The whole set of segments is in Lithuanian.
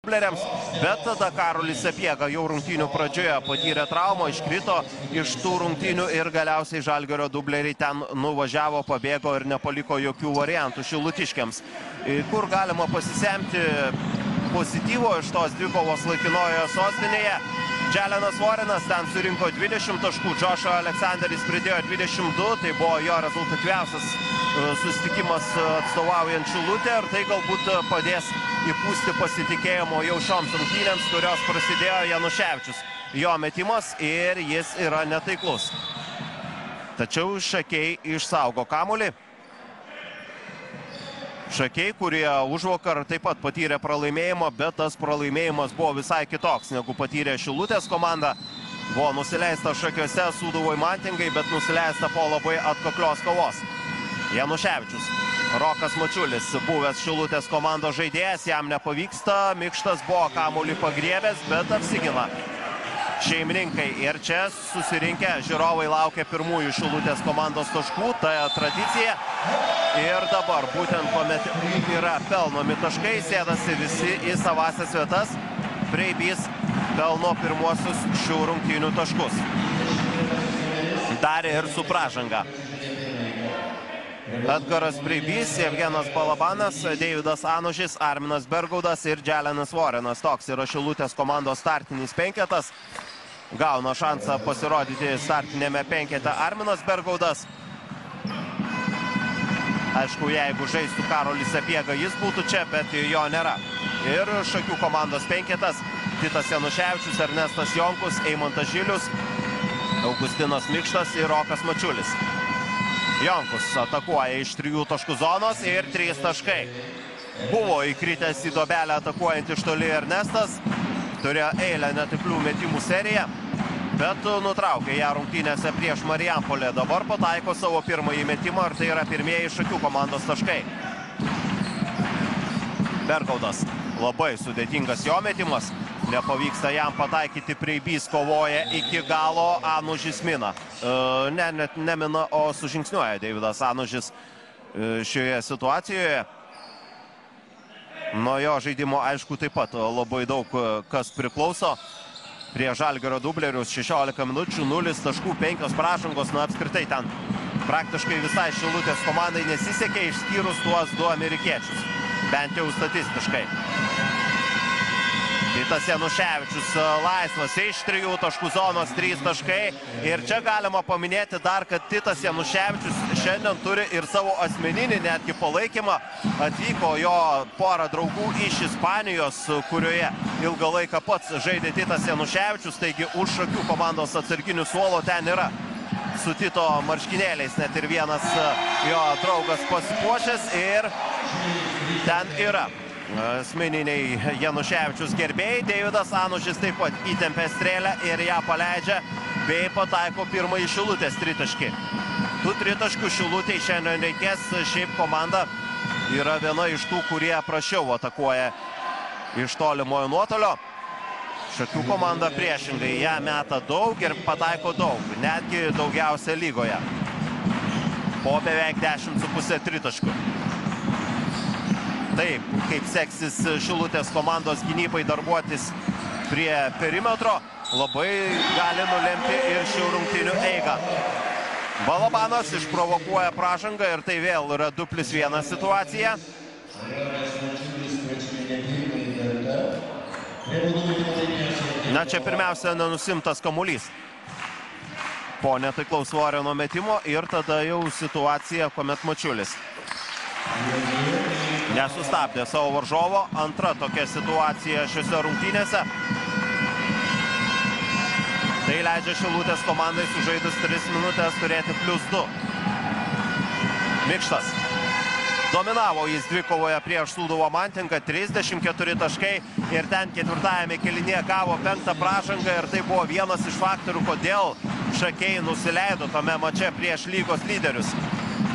Bet tada Karolis Sapiega jau rungtynių pradžioje patyrė traumą, iškrito iš tų rungtynių ir galiausiai Žalgirio dubleriai ten nuvažiavo, pabėgo ir nepaliko jokių variantų šilutiškiams. Kur galima pasisemti pozityvo iš tos dvikovos laikinojoje sostinėje? Dželenas Vorinas ten surinko 20 taškų, Džošo Aleksanderis pridėjo 22, tai buvo jo rezultatyviausias susitikimas atstovaujant Šilutę ir tai galbūt padės įpūsti pasitikėjimo jau šioms rungtynėms, kurios prasidėjo. Januševičius. Jo metimas ir jis yra netaiklus. Tačiau Šakiai išsaugo kamuolį. Šakiai, kurie užvakar taip pat patyrė pralaimėjimą, bet tas pralaimėjimas buvo visai kitoks, negu patyrė Šilutės komanda. Buvo nusileista Šakiuose Sūduvoj Mantingai, bet nusileista po labai atkaklios kovos. Januševičius. Rokas Mačiulis, buvęs Šilutės komandos žaidėjas, jam nepavyksta. Mikštas buvo kamuolį pagriebęs, bet apsigina šeimininkai. Ir čia susirinkę žiūrovai laukia pirmųjų Šilutės komandos taškų. Tai tradicija. Ir dabar, būtent kuomet yra pelnomi taškai, sėdasi visi į savasias vietas. Preibys pelno pirmuosius šių rungtynių taškus. Darė ir su pražanga. Edgaras Preibys, Evgenas Balabanas, Deividas Anužis, Arminas Bergaudas ir Dželenas Vorinas. Toks yra Šilutės komandos startinis penketas. Gauna šansą pasirodyti startinėme penkete Arminas Bergaudas. Aišku, jeigu žaistų Karolis Sapiega, jis būtų čia, bet jo nėra. Ir Šakių komandos penketas. Titas Januševičius, Ernestas Jonkus, Eimantas Žilius, Augustinas Mikštas ir Rokas Mačiulis. Jonkus atakuoja iš 3 taškų zonos ir 3 taškai. Buvo įkritęs į duobelę atakuojant iš toli Ernestas. Turėjo eilę netiklių metimų seriją, bet nutraukė ją rungtynėse prieš Marijampolę. Dabar pataiko savo pirmąjį metimą ir tai yra pirmieji Šakių komandos taškai. Bergaudas. Labai sudėtingas jo metimas. Nepavyksta jam pataikyti, Preibys kovoja iki galo, Anužis mina. Net nemina, o sužingsniuoja Deividas Anužis šioje situacijoje. Nuo jo žaidimo, aišku, taip pat labai daug kas priklauso. Prie Žalgirio dublerius 16 minučių, 0 taškų, 5 pražangos. Na, apskritai ten praktiškai visai Šilutės komandai nesisekė, išskyrus tuos 2 amerikiečius. Bent jau statistiškai. Titas Januševičius laisvas iš 3 taškų zonos, 3 taškai. Ir čia galima paminėti dar, kad Titas Januševičius šiandien turi ir savo asmeninį netgi palaikymą. Atvyko jo porą draugų iš Ispanijos, kurioje ilgą laiką pats žaidė Titas Januševičius. Taigi už Šakių komandos atsarginių suolo ten yra su Tito marškinėliais net ir vienas jo draugas pasipuošęs. Ir ten yra asmeniniai Januševičius gerbėjai. Deividas Anužis taip pat įtempė strėlę ir ją paleidžia bei pataiko pirmąjį Šilutės tritaškį. Tų tritaškių Šilutei šiandien reikės. Šiaip komanda yra viena iš tų, kurie prašiau atakuoja iš tolimojo nuotolio. Šakių komanda priešingai, ją meta daug ir pataiko daug, netgi daugiausia lygoje. Po beveik 10,5 tritaškių. Taip, kaip seksis Šilutės komandos gynybai darbuotis prie perimetro, labai gali nulemti ir šių rungtynių eigą. Balabanas išprovokuoja pražangą ir tai vėl yra 2+1 situacija. Na, čia pirmiausia nenusimtas kamuolys po netaiklaus Vorino metimo ir tada jau situacija, kuomet Mačiulis nesustabdė savo varžovo. Antra tokia situacija šiuose rungtynėse. Tai leidžia Šilutės komandai sužaidus 3 minutės turėti +2. Mikštas. Dominavo jis dvikovoje prieš Sūduvo Mantingą, 34 taškai ir ten ketvirtajame kėlinyje gavo 5 pražangą ir tai buvo vienas iš faktorių, kodėl Šakiai nusileido tame mače prieš lygos lyderius.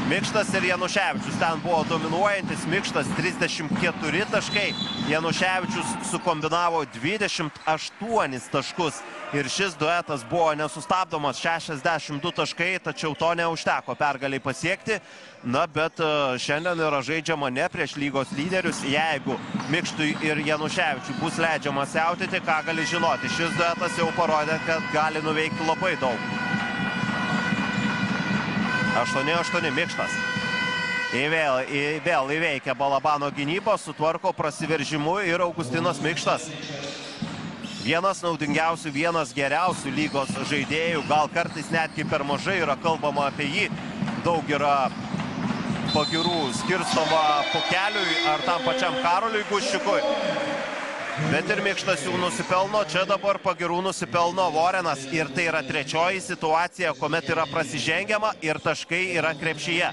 Mikštas ir Januševičius ten buvo dominuojantis. Mikštas 34 taškai. Januševičius sukombinavo 28 taškus. Ir šis duetas buvo nesustabdomas, 62 taškai, tačiau to neužteko pergaliai pasiekti. Na, bet šiandien yra žaidžiama ne prieš lygos lyderius. Jeigu Mikštui ir Januševičiui bus leidžiama siautyti, ką gali žinoti. Šis duetas jau parodė, kad gali nuveikti labai daug. 8-8 Mikštas. Vėl įveikia Balabano gynybą, sutvarko prasiveržimu ir Augustinas Mikštas. Vienas naudingiausių, vienas geriausių lygos žaidėjų, gal kartais netgi per mažai yra kalbama apie jį. Daug yra pagirų skirstoma Pukeliui ar tam pačiam Karoliui Guščiukui. Bet ir Mikštas jų nusipelno, čia dabar pagirų nusipelno Vorenas. Ir tai yra trečioji situacija, kuomet yra prasižengiama ir taškai yra krepšyje.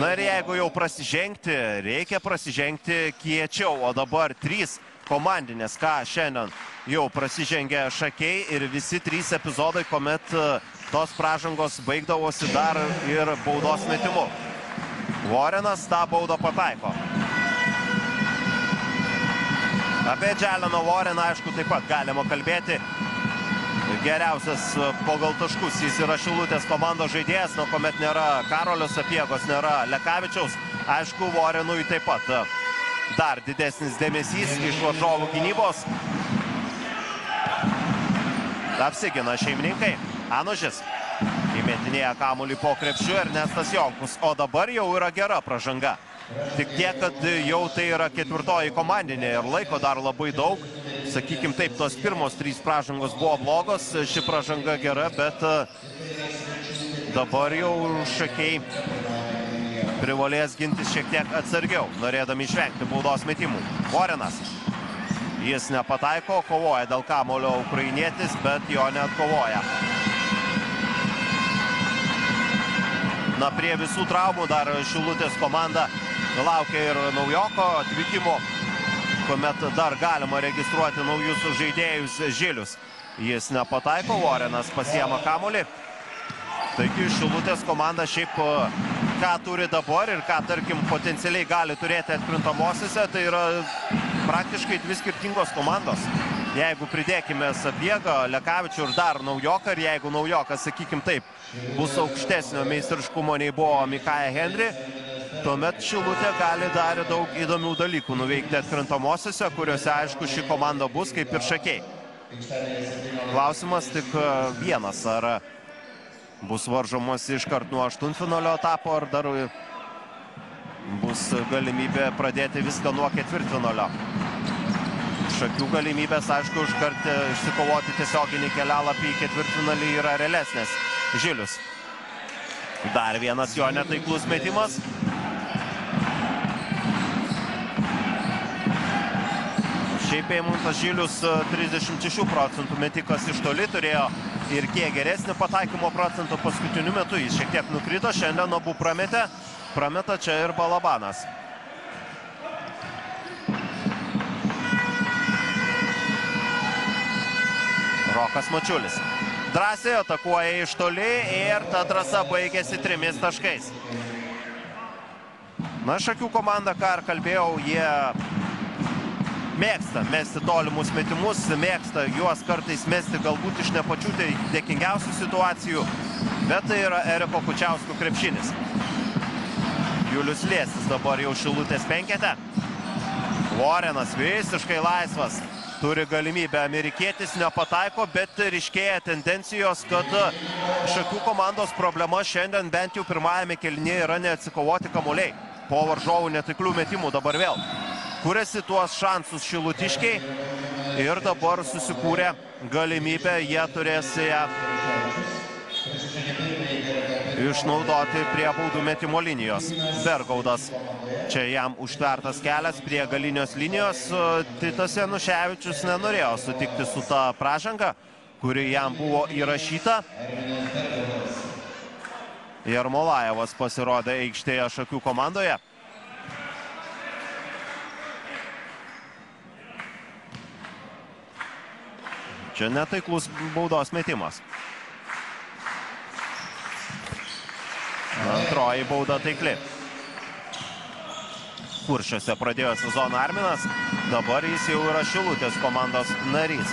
Na ir jeigu jau prasižengti, reikia prasižengti kiečiau, o dabar 3 komandinės, ką šiandien jau prasižengė Šakiai ir visi 3 epizodai, kuomet tos pražangos baigdavosi dar ir baudos metimu. Vorenas tą baudą pataiko. Apie Dželeną Voreną, aišku, taip pat galima kalbėti. Geriausias pagal taškus, jis yra Šilutės komandos žaidėjas, nuo kuomet nėra Karolio Sapiegos, nėra Lekavičiaus. Aišku, Vorenui taip pat dar didesnis dėmesys iš varžovų gynybos. Apsigina šeimininkai. Anužis įmetinėja kamuolį po krepšiu Ernestas Jonkus, o dabar jau yra gera pražanga. Tik tiek, kad jau tai yra 4. komandinė ir laiko dar labai daug. Sakykim taip, tos pirmos 3 pražangos buvo blogos, ši pražanga gera, bet dabar jau Šakiai privalės gintis šiek tiek atsargiau, norėdami išvengti baudos metimų. Vorenas. Jis nepataiko, kovoja dėl kamuolio ukrainietis, bet jo neatkovoja. Na, prie visų traumų dar Šilutės komanda laukia ir naujoko atvykimo, kuomet dar galima registruoti naujus žaidėjus. Žilius. Jis nepataiko, Vorenas pasiema kamuolį. Taigi Šilutės komanda šiaip ką turi dabar ir ką, tarkim, potencialiai gali turėti atkrintamosiose, tai yra praktiškai 2 skirtingos komandos. Jeigu pridėkime Sapiegą, Lekavičių ir dar naujoką, ir jeigu naujokas, sakykim taip, bus aukštesnio meistriškumo nei buvo Mikaja Henry, tuomet Šilutė gali dar daug įdomių dalykų nuveikti atkrintamosiose, kuriuose, aišku, ši komanda bus kaip ir Šakiai. Klausimas tik vienas, ar bus varžomos iškart nuo aštuntfinalio etapo, ar dar bus galimybė pradėti viską nuo ketvirtfinalio. Šakių galimybės, aišku, iškart išsikovoti tiesioginį kelialapį į ketvirtfinalį yra realesnės. Žilius. Dar vienas jo netaiklus metimas. Šiaip Eimuntas Žilius 36% metikas iš toli turėjo ir kiek geresnį pataikymo procentą paskutiniu metu. Jis šiek tiek nukrito, šiandien abu prameta čia ir Balabanas. Rokas Mačiulis drąsiai atakuoja iš toli ir ta drąsa baigėsi 3 taškais. Na, Šakių komanda, ką ir kalbėjau, jie mėgsta mesti tolimus metimus, mėgsta juos kartais mesti galbūt iš ne pačių dėkingiausių situacijų, bet tai yra Eriko Kučiausko krepšinis. Julius Liesis dabar jau Šilutės penkete. Vorenas visiškai laisvas. Turi galimybę, amerikietis nepataiko, bet ryškėja tendencijos, kad Šakių komandos problema šiandien bent jau pirmajame kėlinyje yra neatsikovoti kamuoliai. Po varžovų netiklių metimų dabar vėl kuriasi tuos šansus šilutiškiai ir dabar susikūrė galimybę, jie turės ją išnaudoti prie baudų metimo linijos. Bergaudas. Čia jam užtvertas kelias prie galinės linijos. Titas Januševičius nenorėjo sutikti su ta pražanga, kuri jam buvo įrašyta. Jarmolajevas pasirodė aikštėje Šakių komandoje. Čia netaiklus baudos metimas. Antroji bauda taikli. Kuršiuose pradėjo sezoną Arminas, dabar jis jau yra Šilutės komandos narys.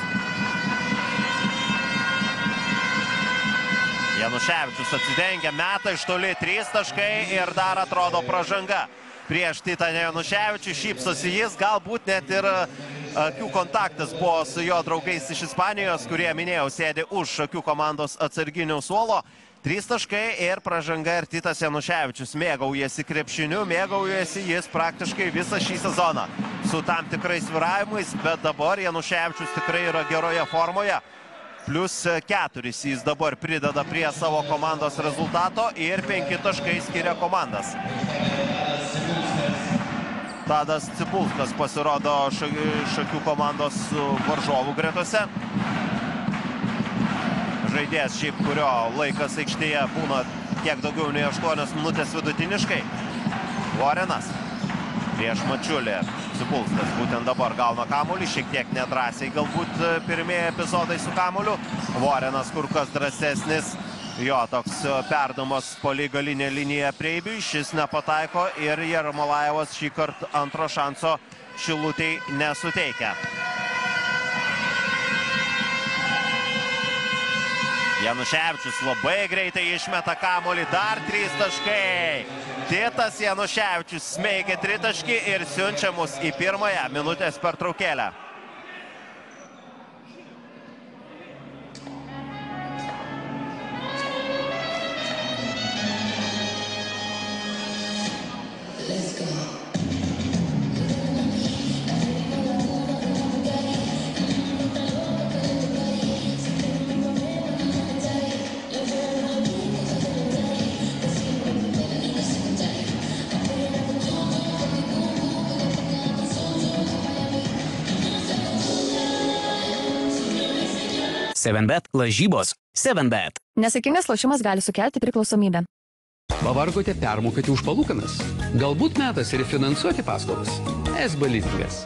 Januševičius atsidengia, meta iš toli 3 taškai ir dar atrodo pražanga. Prieš Titą Januševičių šypsosi jis, galbūt net ir akių kontaktas buvo su jo draugais iš Ispanijos, kurie, minėjau, sėdi už akių komandos atsarginių suolo. 3 taškai ir pražanga ir Titas Januševičius mėgaujasi krepšiniu, mėgaujasi jis praktiškai visą šį sezoną. Su tam tikrais svyravimais, bet dabar Januševičius tikrai yra geroje formoje. Plus 4 jis dabar prideda prie savo komandos rezultato ir 5 taškai skiria komandas. Tadas Cibulskas pasirodo Šakių komandos varžovų gretose. Žaidėjas šiaip, kurio laikas aikštėje būna kiek daugiau nei 8 minutės vidutiniškai. Vorenas prieš Mačiulį. Cibulskas būtent dabar gauna kamuolį, šiek tiek nedrąsiai galbūt pirmieji epizodai su kamuoliu. Vorenas kur kas drąsesnis. Jo toks perdamas palei galinę liniją Preibiui, šis nepataiko ir Jermolajevas šį kartą antro šanso Šilutei nesuteikia. Januševičius labai greitai išmeta kamuolį, dar 3 taškai. Titas Januševičius smeigia 3 taškį ir siunčia mus į pirmąją minutės pertraukėlę. Sevenbet lažybos. Sevenbet. Nesaikingas lošimas gali sukelti priklausomybę. Pavargote permokėti už palūkanas? Galbūt metas refinansuoti paskolas? SB lizingas.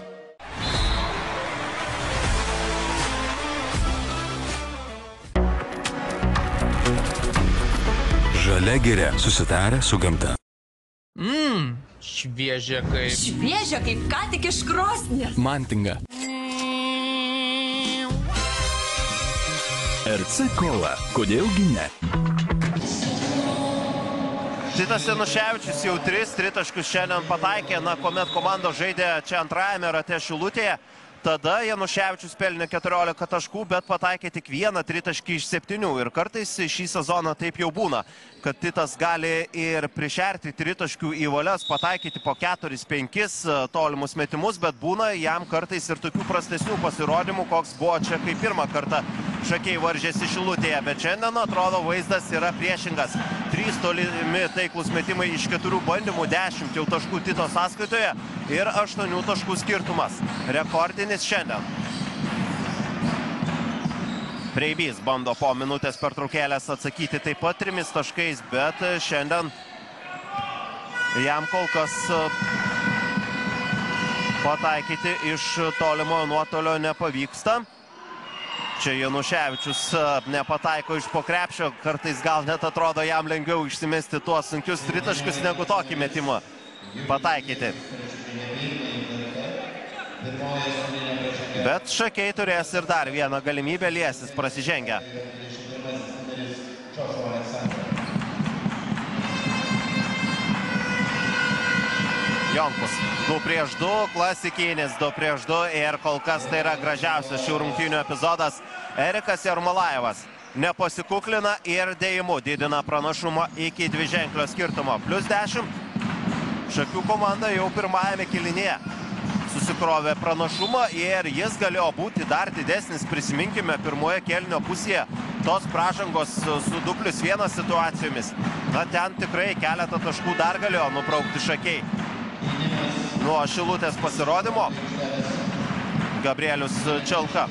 Žalia giria susitarę su gamta. Šviežia kaip... Šviežia kaip ką tik iš krosnies. Mantinga. RC Cola. Kodėlgi ne? Titas Januševičius jau 3 taškus šiandien pataikė, kuomet komanda žaidė čia antrajame rate Šilutėje. Tada Januševičius pelnė 14 taškų, bet pataikė tik 1 tritaškį iš 7. Ir kartais šį sezoną taip jau būna, kad Titas gali ir prišerti tritaškių į valias, pataikyti po 4-5 tolimus metimus, bet būna jam kartais ir tokių prastesnių pasirodymų, koks buvo čia, kai pirmą kartą Šakiai varžėsi Šilutėje. Bet šiandien atrodo vaizdas yra priešingas. 3 tolimi taiklus metimai iš 4 bandymų, 10 jau taškų Tito sąskaitoje ir 8 taškų skirtumas. Rekordinis šiandien. Preibys bando po minutės pertraukėlės atsakyti taip pat 3 taškais, bet šiandien jam kol kas pataikyti iš tolimojo nuotolio nepavyksta. Čia Januševičius nepataiko iš po krepšio, kartais gal net atrodo jam lengviau išsimesti tuos sunkius tritaškius negu tokį metimą pataikyti. Bet Šakiai turės ir dar vieną galimybę, Liesis prasižengia. Jonkus 2-2, klasikinis 2-2 ir kol kas tai yra gražiausias šių rungtynių epizodas. Erikas Jermolajevas nepasikuklina ir dėjimu didina pranašumą iki 2-ženklio skirtumo. Plus 10. Šakių komanda jau pirmajame kėlinyje susikrovė pranašumą ir jis galėjo būti dar didesnis. Prisiminkime pirmoje kėlinio pusėje tos pražangos su 2+1 situacijomis. Ten tikrai keletą taškų dar galėjo nubraukti Šakiai. Nuo Šilutės pasirodymo Gabrielius Čelka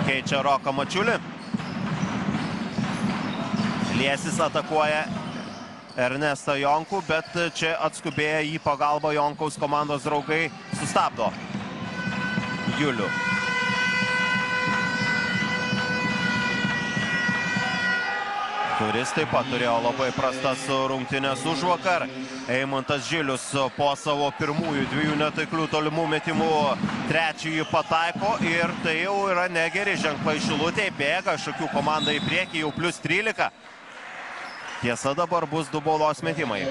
keičia Roką Mačiulį. Liesis atakuoja Ernestą Jonkų, bet čia atskubėję į pagalbą Jonkaus komandos draugai sustabdo Julių. kuris taip pat turėjo labai prastas rungtynes užvakar. Eimantas Žilius po savo pirmųjų 2 netaiklių tolimų metimų trečiąjį pataiko ir tai jau yra negeri ženklai Šilutėje. Bėga Šakių komanda į priekį, jau plius 13. Tiesa, dabar bus 2 baudos metimai.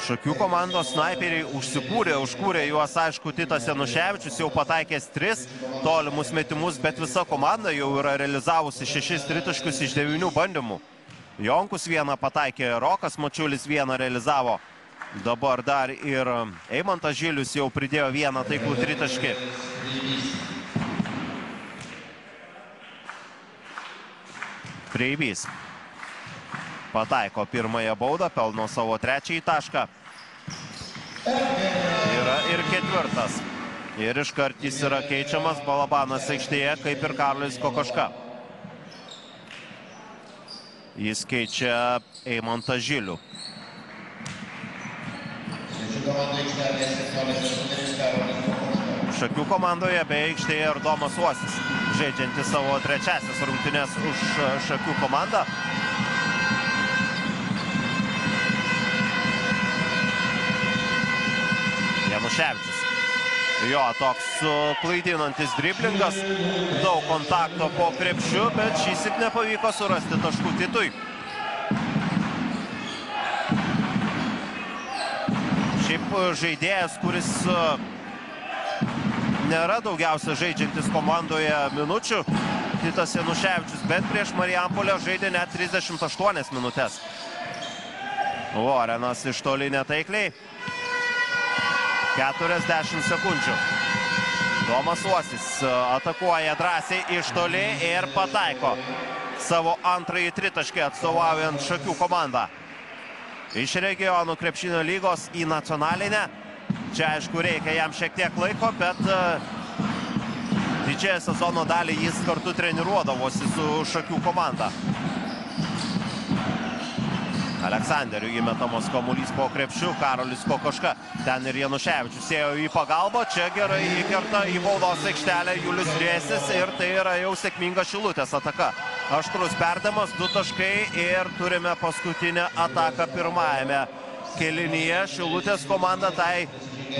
Šakių komandos snaiperiai užkūrė juos, aišku, Titas Januševičius jau pataikęs 3 tolimus metimus, bet visa komanda jau yra realizavusi 6 tritaškius iš 9 bandymų. Jonkus 1 pataikė, Rokas Mačiulis 1 realizavo. Dabar dar ir Eimantas Žilius jau pridėjo 1 taiklų tritaškį. Preibys pataiko pirmąją baudą, pelno savo trečiąjį tašką. Yra ir 4. Ir iškart jis yra keičiamas Balabanas aikštėje, kaip ir Karolis Kokoška. Jis keičia Eimantą Žilių. Šakių komandoje be aikštėje ir Domas Uosis, žaidžiantis savo trečiasias rungtynes už Šakių komandą. Januševičius. Jo, toks klaidinantis driblingas, daug kontakto po krepšiu, bet šįsyk nepavyko surasti taškų Titui. Šiaip žaidėjas, kuris nėra daugiausia žaidžiantis komandoje minučių, Titas Januševičius, bet prieš Marijampolę žaidė net 38 minutės. Vorenas iš toli netaikliai. 40 sekundžių. Domas Uosis atakuoja drąsiai iš toli ir pataiko savo antrąjį tritaškį atstovaujant Šakių komandą. Iš regionų krepšinio lygos į nacionalinę. Čia, aišku, reikia jam šiek tiek laiko, bet didžiąją sezono dalį jis kartu treniruodavosi su Šakių komanda. Aleksanderiu įmetamos kamuolys po krepšiu, Karolis Kokoška. Ten ir Januševičius ėjo į pagalbą. Čia gerai įkerta į baudos aikštelę Julius Drėsis ir tai yra jau sėkminga Šilutės ataka. Aštrus perdavimas, 2 taškai ir turime paskutinę ataką pirmajame kėlinyje. Šilutės komanda tai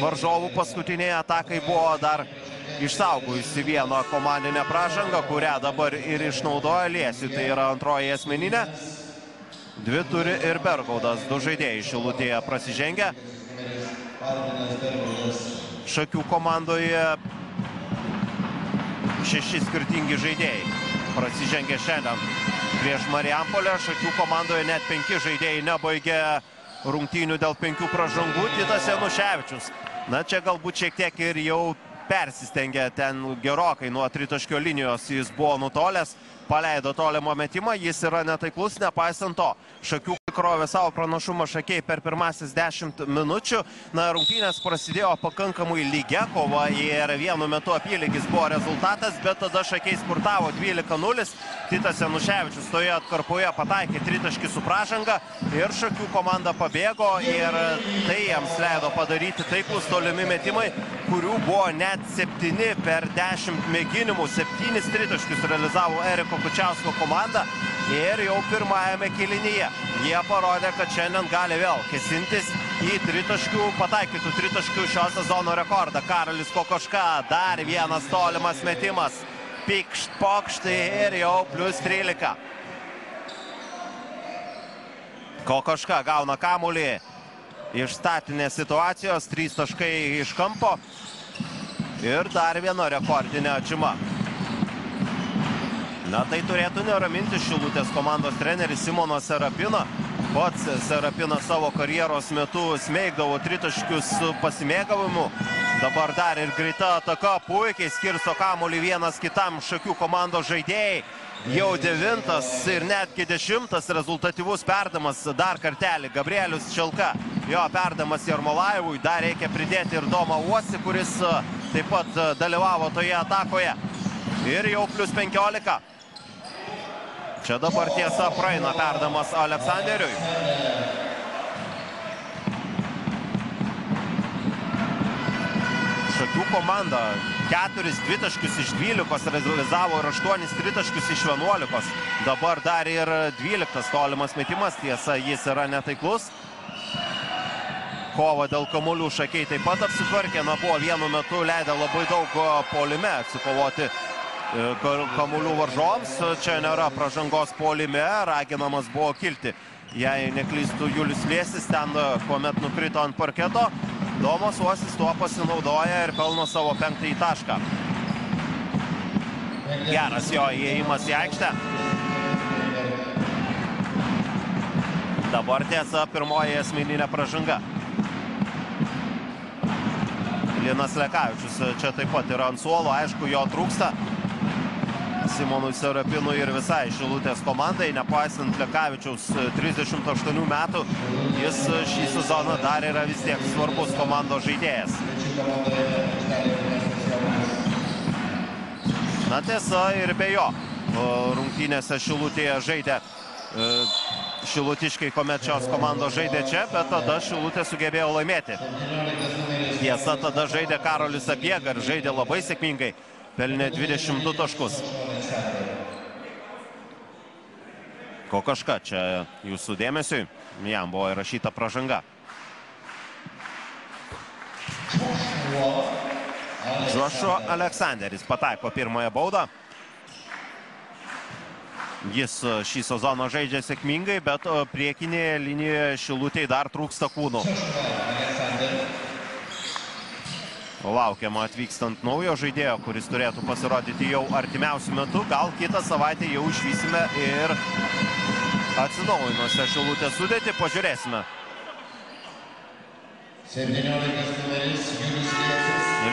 varžovų paskutiniai atakai buvo dar išsaugojusi vieną komandinę pražangą, kurią dabar ir išnaudoja Liesiui. Tai yra antroji asmeninė. 2 turi ir Bergaudas, 2 žaidėjai Šilutėje prasižengia. Šakių komandoje 6 skirtingi žaidėjai prasižengia šiandien prieš Marijampolę. Šakių komandoje net 5 žaidėjai nebaigė rungtynių dėl 5 pražangų. Titas Januševičius. Na, čia galbūt šiek tiek ir jau persistengė ten gerokai nuo tritaškio linijos. Jis buvo nutolęs, paleido tolimą metimą, jis yra netaiklus, nepaisant to. Šakių krovė savo pranašumą Šakiai per pirmasis 10 minučių. Na, rungtynės prasidėjo pakankamai lygia kova ir vienu metu apylygis buvo rezultatas, bet tada Šakiai spurtavo 12-0. Titas Januševičius toje atkarpoje pataikė tritaškį su pražanga ir Šakių komanda pabėgo ir tai jiems leido padaryti taiklus tolimi metimai, kurių buvo net 7 per 10 mėginimų. 7 tritaškius realizavo Eriko Kučiausko komanda ir jau pirmajame kėlinyje jie parodė, kad šiandien gali vėl kėsintis į pataikytų tritaškių šio sezono rekordą. Karolis Kokoška, dar vienas tolimas metimas. Pikšt, pokšt ir jau plius 13. Kokoška gauna kamuolį iš statinės situacijos, 3 taškai iš kampo ir dar viena rekordinė atžyma. Na, tai turėtų neraminti Šilutės komandos treneris Simonas Serapina. Pats Serapinas savo karjeros metu smeigdavo tritaškius su pasimėgavimu. Dabar dar ir greita ataka, puikiai skirsto kamuolį vienas kitam Šakių komandos žaidėjai. Jau 9 ir netgi 10 rezultatyvus perdamas dar kartelį Gabrielius Čelka. Jo perdamas Jarmolaivui, dar reikia pridėti ir Domą Uosį, kuris taip pat dalyvavo toje atakoje. Ir jau plius 15. Čia dabar tiesa praeina perdamas Aleksanderiui. Šakių komanda 4 dvitaškius iš 12 realizavo ir 8 tritaškius iš 11. Dabar dar ir 12 tolimas metimas, tiesa, jis yra netaiklus. Kova dėl kamuolių šakiai taip pat apsitvarkė, buvo vienu metu leidę labai daug puolime atsikovoti kamuolių varžovams. Čia nėra pražangos puolime, raginamas buvo kilti. Jei neklystų Julius Liesis ten, kuomet nukrito ant parketo, Domas Uosis tuo pasinaudoja ir pelno savo 5. tašką. Geras jo įėjimas į aikštę. Dabar tiesa pirmoji asmeninė pražanga. Linas Lekavičius čia taip pat yra ant suolo, aišku, jo trūksta Simonui Serapinui ir visai Šilutės komandai, nepaisant Lekavičiaus 38 metų, jis šį sezoną dar yra vis tiek svarbus komandos žaidėjas. Na tiesa ir be jo, rungtynėse Šilutėje žaidė šilutiškai, kuomet šios komandos žaidė čia, bet tada Šilutė sugebėjo laimėti. Tiesa, tada žaidė Karolis Sapiega ir žaidė labai sėkmingai, pelnė 22 taškus. Kokoška čia jūsų dėmesiui, jam buvo įrašyta pražanga. Joshua Aleksanderis pataiko pirmąją baudą. Jis šį sezoną žaidžia sėkmingai, bet priekinėje linijoje Šilutėje dar trūksta kūnų. Laukiama atvykstant naujo žaidėjo, kuris turėtų pasirodyti jau artimiausiu metu. Gal kitą savaitę jau išvysime ir atsinaujinusią Šilutės sudėtį. Pažiūrėsime.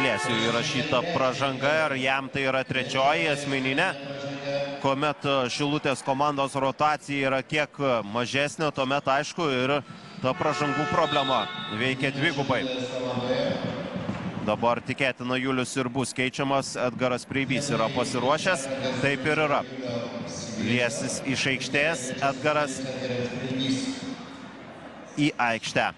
Liesiui įrašyta pražanga ir jam tai yra trečioji asmeninė. Kuomet Šilutės komandos rotacija yra kiek mažesnė, tuomet aišku ir ta pražangų problema veikia dvigubai. Dabar tikėtina Julius ir bus keičiamas, Edgaras Preibys yra pasiruošęs, taip ir yra. Liesis iš aikštės, Edgaras į aikštę.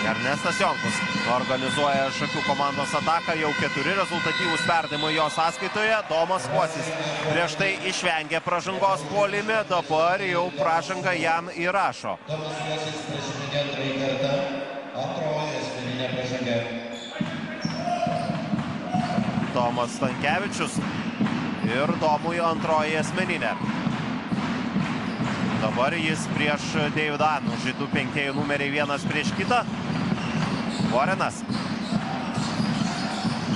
Ernestas Jonkus organizuoja Šakių komandos ataką, jau 4 rezultatyvūs perdavimai jo sąskaitoje. Domas Uosis prieš tai išvengė pražangos puolime, dabar jau pražangą jam įrašo. Tomas Stankevičius ir Domui antroji asmeninė. Dabar jis prieš Deividaną, žydų 5 numeriai vienas prieš kitą. Vorenas.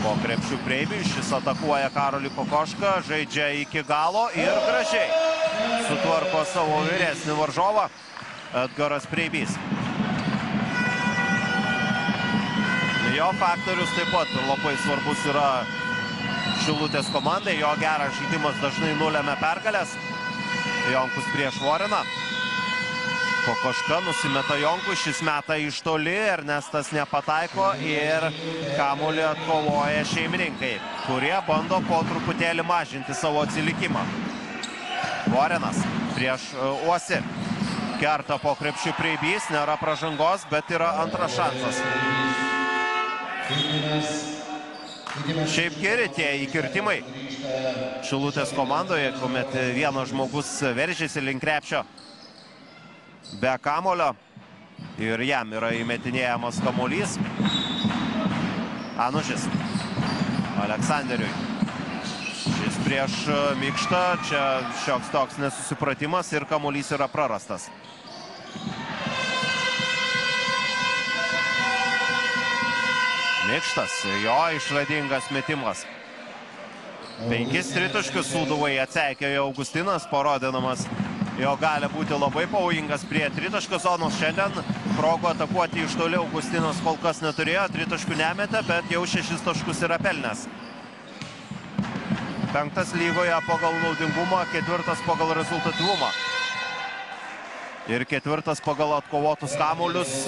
Po krepšių Preibiui, šis atakuoja Karolį Kokošką, žaidžia iki galo ir gražiai sutvarko savo vyresnį varžovą Edgaras Preibys. Jo faktorius taip pat labai svarbus yra Šilutės komandai, jo geras žaidimas dažnai nulemia pergalės. Jonkus prieš Voreną. Kokoška nusimeta Jonkui, šis meta iš toli, Ernestas nepataiko ir kamuolį atkovoja šeimininkai, kurie bando po truputėlį mažinti savo atsilikimą. Vorenas prieš Uosį. Kerta po krepšių Preibys, nėra pražangos, bet yra antras šansas. Šiaip geri tie įkirtimai Šilutės komandoje, kuomet vienas žmogus veržėsi link krepšio be kamulio ir jam yra įmetinėjamas kamuolys. Anušis Aleksanderiui. Šis prieš Mikštą, čia šioks toks nesusipratimas ir kamuolys yra prarastas. Mikštas, jo išradingas metimas. 5 tritaškius Sūduvai atseikėjo Augustinas, parodydamas, jo gali būti labai pavojingas prie tritaškio zonos. Šiandien progų atakuoti iš toli Augustinas kol kas neturėjo, tritaškių nemetė, bet jau 6 taškus yra pelnęs. 5 lygoje pagal naudingumą, 4 pagal rezultatyvumą. Ir 4 pagal atkovotus kamuolius.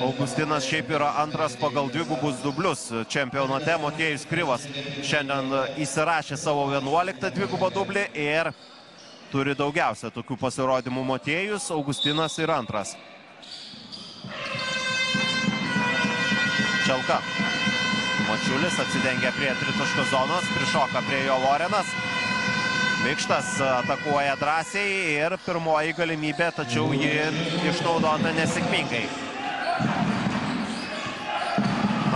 Augustinas šiaip yra 2 pagal dvigubus dublius čempionate. Motiejus Krivas šiandien įsirašė savo 11 dvigubą dublį ir turi daugiausia tokių pasirodymų Motiejus, Augustinas yra 2. Ščelka. Mačiulis atsidengia prie tritaškio zonos, prišoka prie jo Vorenas. Mikštas atakuoja drąsiai ir pirmoji galimybė, tačiau ji išnaudota nesėkmingai.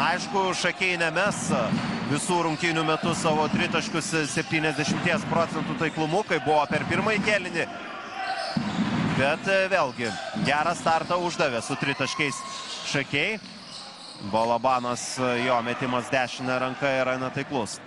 Aišku, šakiai nemes visų rungtynių metu savo tritaškius 70% taiklumu, kai buvo per pirmąjį kėlinį. Bet vėlgi, gerą startą uždavė su tritaškiais šakiai. Balabanas, jo metimas dešinė ranka yra netaiklus.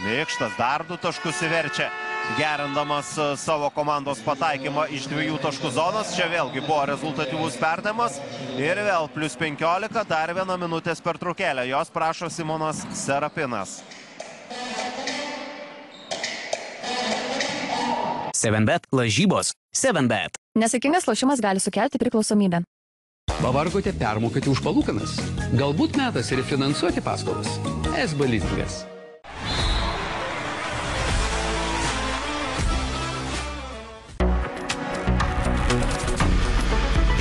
Mikštas dar 2 taškus įverčia, gerindamas savo komandos pataikymą iš 2 taškų zonos. Čia vėlgi buvo rezultatyvus perdavimas. Ir vėl plius 15, dar 1 minutės pertraukėlė. Jos prašo Simonas Serapinas. 7bet lažybos. 7bet. Nesėkmingas lošimas gali sukelti priklausomybę. Pavargote permokėti už palūkanas? Galbūt metas refinansuoti paskolas? SB lizingas.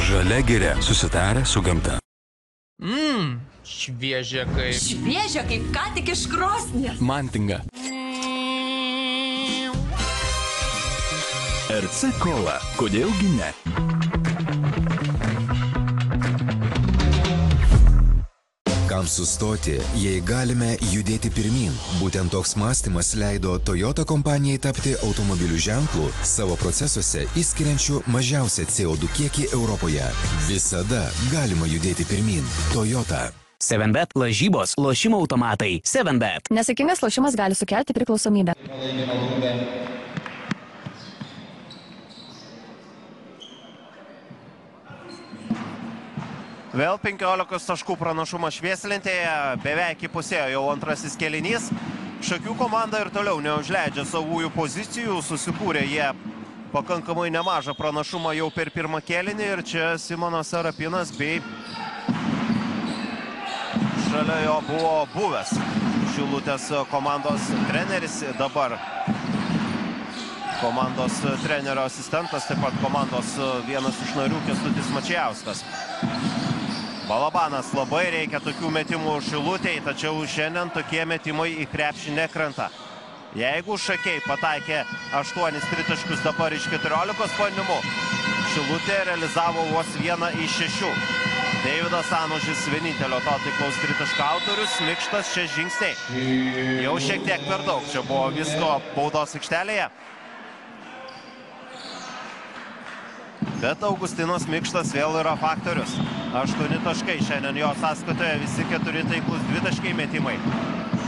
Žalia giria, susitarę su gamta. Šviežia kaip. Šviežia kaip ką tik iš krosnies. Mantinga. RC Cola. Kodėlgi ne? Kam sustoti, jei galime judėti pirmin? Būtent toks mąstymas leido Toyota kompanijai tapti automobilių ženklų savo procesuose išskiriančių mažiausią CO2 kiekį Europoje. Visada galima judėti pirmin. Toyota. 7bet lažybos. Lošimo automatai. 7bet. Nesėkmingas lošimas gali sukelti priklausomybę. Vėl 15 taškų pranašumas švieslentėje, beveik įpusėjo jau antrasis kėlinys. Šakių komanda ir toliau neužleidžia savųjų pozicijų, susikūrė jie pakankamai nemažą pranašumą jau per pirmą kėlinį ir čia Simonas Serapinas bei šalia jo buvo buvęs Šilutės komandos treneris, dabar komandos trenerio asistentas, taip pat komandos vienas iš narių Kęstutis Mačijauskas. Balabanas, labai reikia tokių metimų Šilutei, tačiau šiandien tokie metimai į krepšį nekrenta. Jeigu šakiai pataikė 8 tritaškius dabar iš 14 bandymų, Šilutė realizavo vos 1 iš 6. Deividas Anužis vienintelio to taiklaus tritaško autorius, Mikštas 6 žingsniai. Jau šiek tiek per daug, čia buvo visko baudos aikštelėje. Bet Augustinas Mikštas vėl yra faktorius. 8 taškai šiandien jo sąskaitoje, visi 4 taiklus 2 taškai metimai.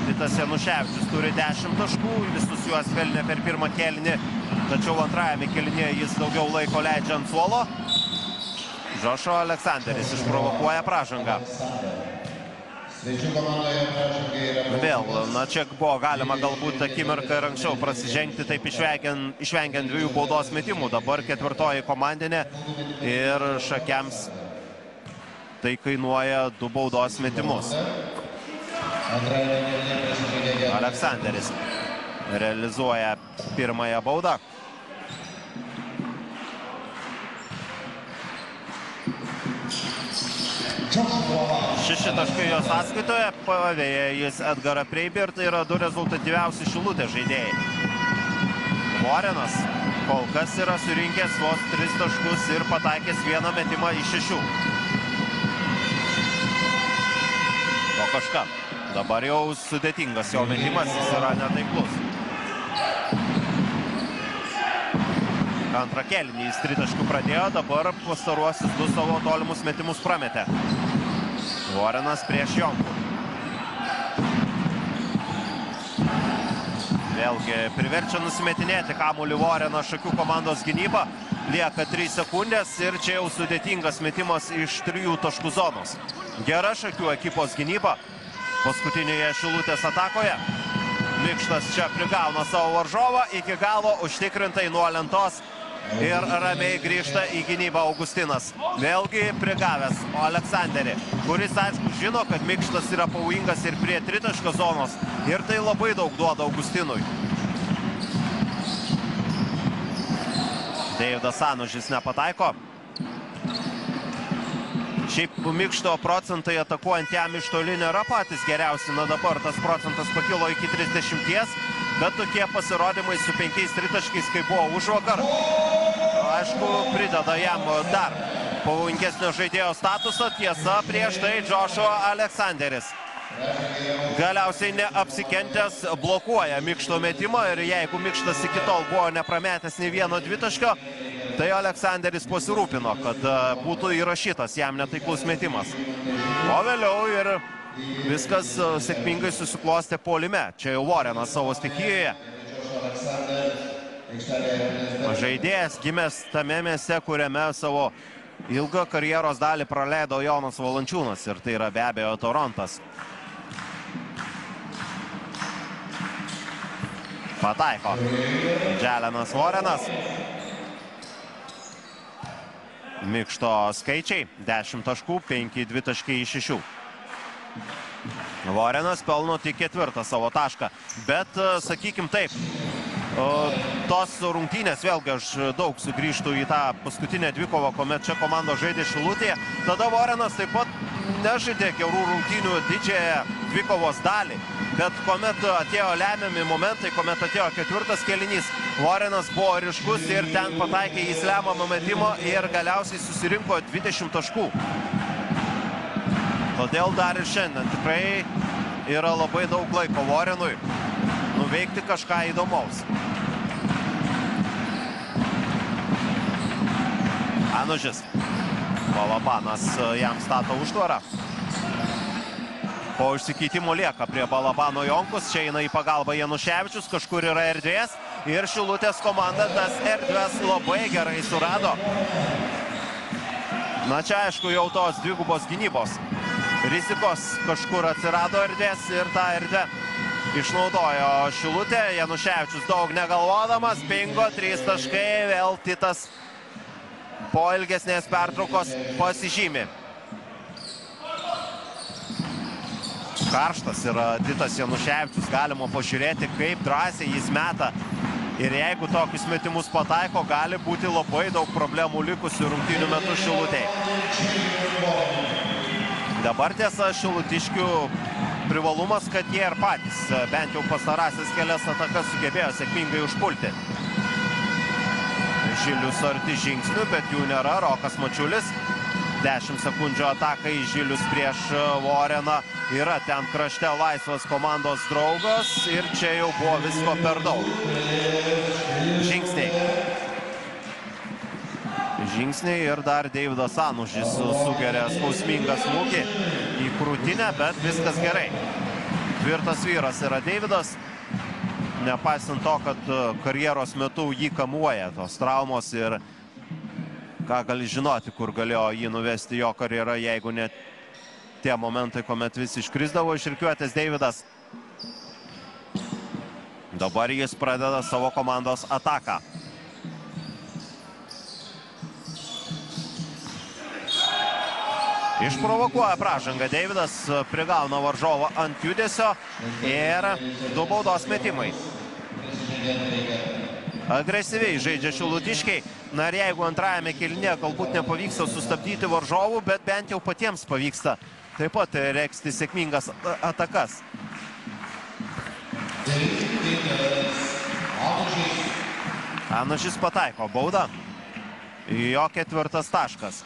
Titas Januševičius turi 10 taškų, visus juos pelnė per pirmą kėlinį, tačiau antrajame kėlinyje jis daugiau laiko leidžia ant suolo. Žošo Aleksanderis išprovokuoja pražangą. Vėl, čia buvo galima galbūt akimirką ir anksčiau prasižengti, taip išvengiant 2 baudos metimų. Dabar 4 komandinė ir šakiams tai kainuoja 2 baudos metimus. Aleksanderis realizuoja pirmąją baudą. Šeši taškai jo sąskaitoje, pavėja jis Edgarą Preibį ir tai yra 2 rezultatyviausi Šilutės žaidėjai. Vorenas kol kas yra surinkęs vos 3 taškus ir pataikęs 1 metimą iš 6. Kokoška. Dabar jau sudėtingas jo metimas, jis yra netaiklus. Antrą kėlinį jis 3 taškų pradėjo, dabar pastaruosius 2 savo tolimus metimus prametė. Vorenas prieš Jonkų. Vėlgi priverčia nusimetinėti kamuolį Voreną šakių komandos gynybą. Lieka 3 sekundės ir čia jau sudėtingas metimas iš 3 taškų zonos. Gera šakių ekipos gynyba paskutinėje Šilutės atakoje. Mikštas čia prigauna savo varžovą, iki galo užtikrintai nuo lentos ir ramiai grįžta į gynybą Augustinas. Vėlgi prigavęs Aleksanderį, kuris aišku žino, kad Mikštas yra pavojingas ir prie tritaškio zonos ir tai labai daug duoda Augustinui. Deividas Anužis nepataiko. Šiaip Mikšto procentai atakuojant jam iš toli nėra patys geriausi. Na dabar tas procentas pakilo iki 30, bet tokie pasirodymai su 5 tritaškiais, kai buvo užvakar, aišku, prideda jam dar pavojingesnio žaidėjo statusą. Tiesa, prieš tai Joshua Aleksanderis galiausiai neapsikentęs blokuoja Mikšto metimą ir jeigu Mikštas iki tol buvo neprametęs nei vieno dvitaškio, tai Aleksanderis pasirūpino, kad būtų įrašytas jam netaiklus metimas. O vėliau ir viskas sėkmingai susiklostė puolime. Čia jau Warrenas savo stichijoje. Žaidėjas gimęs tame mieste, kuriame savo ilgą karjeros dalį praleido Jonas Valančiūnas, ir tai yra be abejo Torontas. Pataiko Jalenas Warrenas. Mikšto skaičiai 10 taškų, 5 dvitaškiai iš 6. Warrenas pelno tik 4 savo tašką, bet sakykim taip, tos rungtynės, vėlgi aš daug sugrįžtų į tą paskutinę dvikovą, kuomet čia komandos žaidė Šilutėje, tada Warrenas taip pat nežaidė gerų rungtynių didžiąją dvikovos dalį, bet kuomet atėjo lemiami momentai, kuomet atėjo 4 kėlinys, Warrenas buvo ryškus ir ten pataikė į lemiamą metimą ir galiausiai susirinko 20 taškų. Todėl dar ir šiandien tikrai yra labai daug laiko Warrenui nuveikti kažką įdomaus. Anužis. Balabanas jam stato užtvarą. Po išsikeitimo lieka prie Balabano Jonkus. Čia eina į pagalbą Januševičius. Kažkur yra erdvės. Ir Šilutės komanda tas erdvės labai gerai surado. Na čia aišku jau tos dvigubos gynybos rizikos, kažkur atsirado erdvės ir tą erdvę išnaudojo Šilutė. Januševičius daug negalvodamas. Bingo, 3 taškai. Vėl Titas po ilgesnės pertraukos pasižymi. Karštas yra Titas Januševičius, galima pažiūrėti, kaip drąsiai jis meta. Ir jeigu tokius metimus pataiko, gali būti labai daug problemų likusių rungtynių metu Šilutėj. Dabar tiesa Šilutiškių privalumas, kad jie ir patys bent jau pastarąsias kelias atakas sugebėjo sėkmingai užpulti. Žilius arti žingsnių, bet jų nėra. Rokas Mačiulis. 10 sekundžių atakai Žilius prieš Warreną. Yra ten krašte laisvas komandos draugas ir čia jau buvo visko per daug. Žingsniai. Žingsniai ir dar Deividas Anužis sugeria skausmingą smūgį į krūtinę, bet viskas gerai. Tvirtas vyras yra Deividas. Nepaisant to, kad karjeros metu jį kamuoja tos traumos ir ką gali žinoti, kur galėjo jį nuvesti jo karjerą, jeigu net tie momentai, kuomet vis iškrisdavo iš rikiuotės Deividas. Dabar jis pradeda savo komandos ataką. Išprovokuoja pražangą Deividas, prigauna varžovą ant judesio ir 2 baudos metimai. Agresyviai žaidžia Šilutiškiai. Na ir jeigu antrajame kėlinyje galbūt nepavyksta sustabdyti varžovų, bet bent jau patiems pavyksta taip pat regzti sėkmingas atakas. Anužis pataiko baudą. Jo 4 taškas.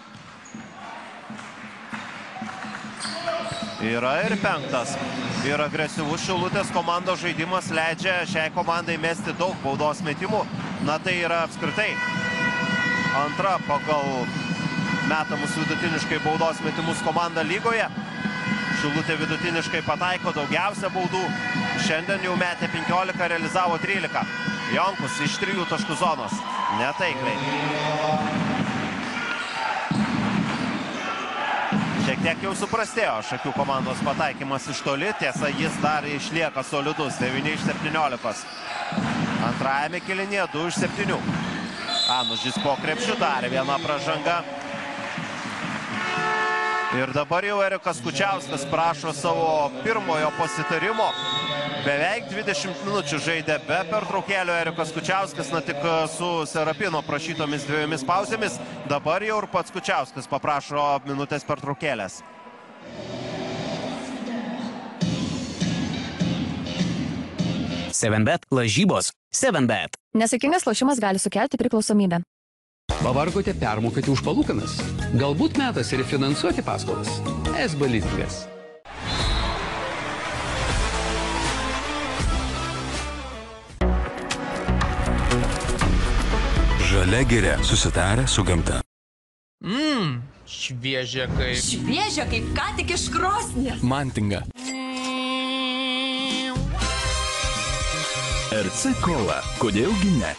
Yra ir 5. Ir agresyvus Šilutės komandos žaidimas leidžia šiai komandai mesti daug baudos metimų. Na tai yra apskritai antra pagal metamus vidutiniškai baudos metimus komanda lygoje. Šilutė vidutiniškai pataiko daugiausia baudų. Šiandien jau metė 15, realizavo 13. Jonkus iš 3 taškų zonos. Netaikliai. Šiek tiek jau suprastėjo Šakių komandos pataikymas iš toli. Tiesa, jis dar išlieka solidus. 9 iš 17. Antrajame kėlinyje 2 iš 7. Anužis po krepšiu dar viena pražanga. Ir dabar jau Erikas Kučiauskas prašo savo pirmojo pasitarimo. Beveik 20 minučių žaidė be pertraukėlių Erikas Kučiauskas, tik su Serapino prašytomis 2 pauzėmis. Dabar jau ir pats Kučiauskas paprašo minutės pertraukėlės. Sevenbet lažybos. Sevenbet. Nesaikingas lošimas gali sukelti priklausomybę. Pavargote permokėti už palūkanas? Galbūt metas refinansuoti paskolas? SB Lizingas. Žalia giria susitarę su gamta. Šviežia kaip... Šviežia kaip ką tik iš krosnies. Mantinga. RC Cola. Kodėlgi ne?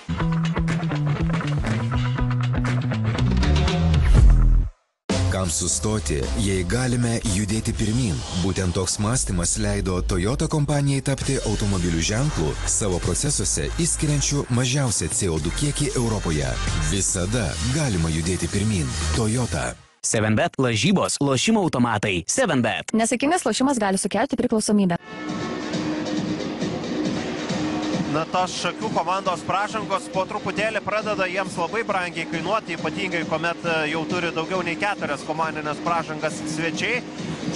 Kam sustoti, jei galime judėti pirmin? Būtent toks mąstymas leido Toyota kompanijai tapti automobilių ženklų savo procesuose išskiriančių mažiausią CO2 kiekį Europoje. Visada galima judėti pirmin. Toyota. Sevenbet lažybos. Lošimo automatai. Sevenbet. Nesaikingas lošimas gali sukelti priklausomybę. Na, tos Šakių komandos pražangos po truputėlį pradeda jiems labai brangiai kainuoti, ypatingai kuomet jau turi daugiau nei 4 komandinės pražangas svečiai.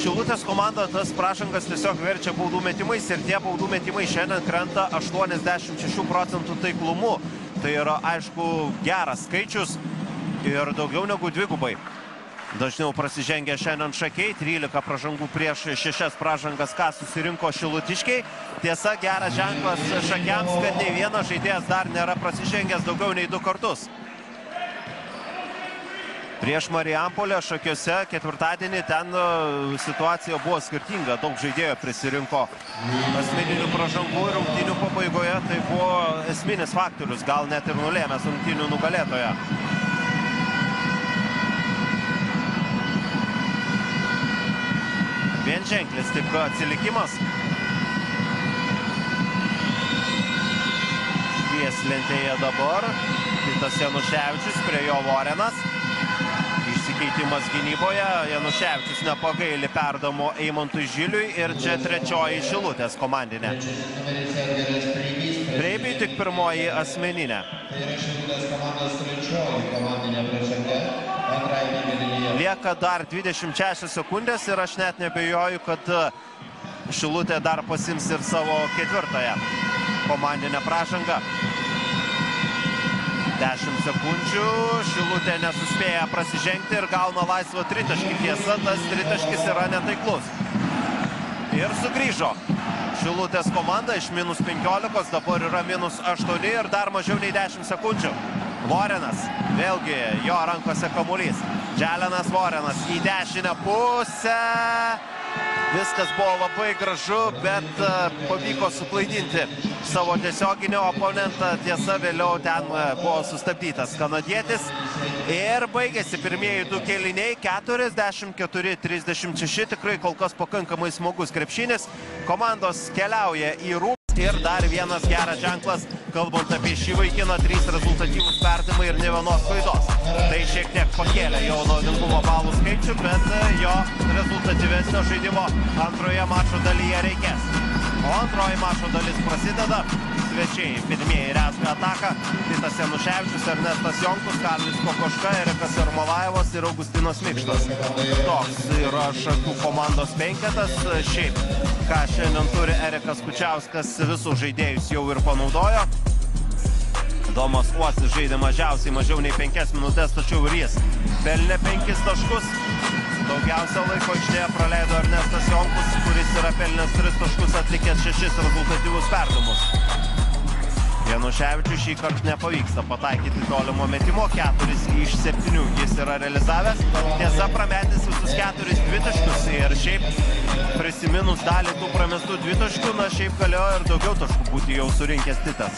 Šilutės komanda tas pražangas tiesiog verčia baudų metimais ir tie baudų metimai šiandien krenta 86% taiklumu. Tai yra, aišku, geras skaičius ir daugiau negu dvigubai. Dažniau prasižengė šiandien Šakiai, 13 pražangų prieš 6 pražangas, ką susirinko šilutiškiai. Tiesa, geras ženklas Šakiams, kad nei vienas žaidėjas dar nėra prasižengęs daugiau nei 2 kartus. Prieš Marijampolę Šakiuose ketvirtadienį ten situacija buvo skirtinga. Daug žaidėjų prisirinko asmeninių pražangų ir rungtynių pabaigoje. Tai buvo esminis faktorius, gal net ir nulėmęs rungtynių nugalėtoją. Vienženklis tik atsilikimas. Švieslentėje dabar Titas Januševičius, prie jo Vorenas. Išsikeitimas gynyboje. Januševičius nepagaili perdamo Eimantui Žiliui ir čia trečioji Šilutės komandinė. Breibiui tik pirmoji asmeninė. Lieka dar 26 sekundės ir aš net nebejoju, kad Šilutė dar pasims ir savo 4-ąją komandinę pražangą. 10 sekundžių, Šilutė nesuspėja prasižengti ir gauna laisvą tritaškį. Tiesa, tas tritaškis yra netaiklus. Ir sugrįžo Šilutės komanda iš -15, dabar yra -8 ir dar mažiau nei 10 sekundžių. Vorenas, vėlgi jo rankose kamuolys. Dželenas Vorenas į dešinę pusę. Viskas buvo labai gražu, bet pavyko suklaidinti savo tiesioginį oponentą. Tiesa, vėliau ten buvo sustabdytas kanadietis. Ir baigėsi pirmieji 2 kėliniai, 44-36. Tikrai kol kas pakankamai smagus krepšinis. Komandos keliauja į rūbą. Ir dar vienas geras ženklas, kalbant apie šį vaikiną, 3 rezultatyvūs perdavimai ir ne vienos klaidos. Tai šiek tiek pakėlė jo naudingumo balų skaičių, bet jo rezultatyvesnio žaidimo antroje mačo dalyje reikės. O antroji mačo dalis prasideda. Svečiai pirmieji rezga ataką. Titas Januševičius, Ernestas Jonkus, Karlis Kokoška, Erikas Ermolajevas ir Augustinas Mikštas. Toks yra Šakių komandos penketas. Šiaip, ką šiandien turi Erikas Kučiauskas, visus žaidėjus jau ir panaudojo. Domas Uosis žaidė mažiau nei 5 minutės, tačiau ir jis pelnė 5 taškus. Daugiausia laiko aikštėje praleido Ernestas Jonkus, kuris yra pelnęs 3 taškus, atlikęs 6 rezultatyvus perdavimus. Januševičiui šį kartą nepavyksta pataikyti tolimo metimo, 4 iš 7 jis yra realizavęs. Tiesa, prametęs visus 4 dvitaškius ir šiaip prisiminus dalį tų pramestų dvitaškių, na šiaip galėjo ir daugiau taškų būti jau surinkęs Titas.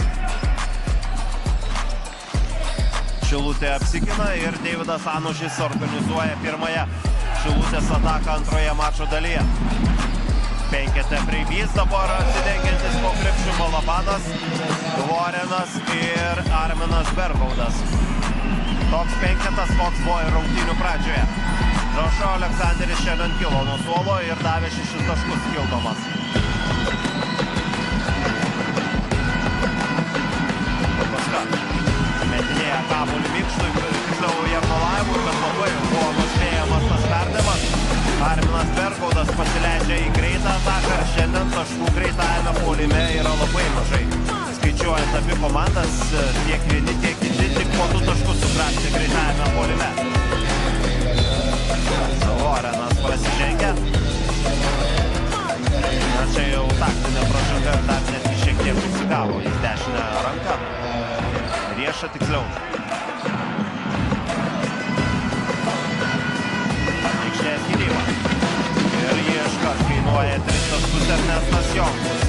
Šilutė apsikina ir Deividas Anušis organizuoja pirmąją Šilutės ataką antroje mačo dalyje. Penkete Breibys, dabar atsidengiantis po krepšiu Balabanas, Vorenas ir Arminas Bergaudas. Toks penketas, koks buvo ir rungtynių pradžioje. Džošo Aleksanderis šiandien kilo nuo suolo ir davė 6 taškus kildomas. Paska metinėja kamuolį Mikštui, tiksliau Jarmolaivui, bet labai buvo nuspėjamas tas perdavimas. Arminas Bergaudas pasileidžia į greitą ataką ir šiandien taškų greitajame puolime yra labai mažai. Skaičiuojant abi komandas, tiek vieni, tiek kiti tik po 2 taškus sukrapštė greitajame puolime. Zavorenas prasižengia. Na čia jau taktinė pražanga ir dar netgi šiek tiek užsigavo į dešinę ranką. Riešą tiksliau. Aikštės gynyba. Ir jie iškart kainuoja 3 taškus Ernestas Jonkus.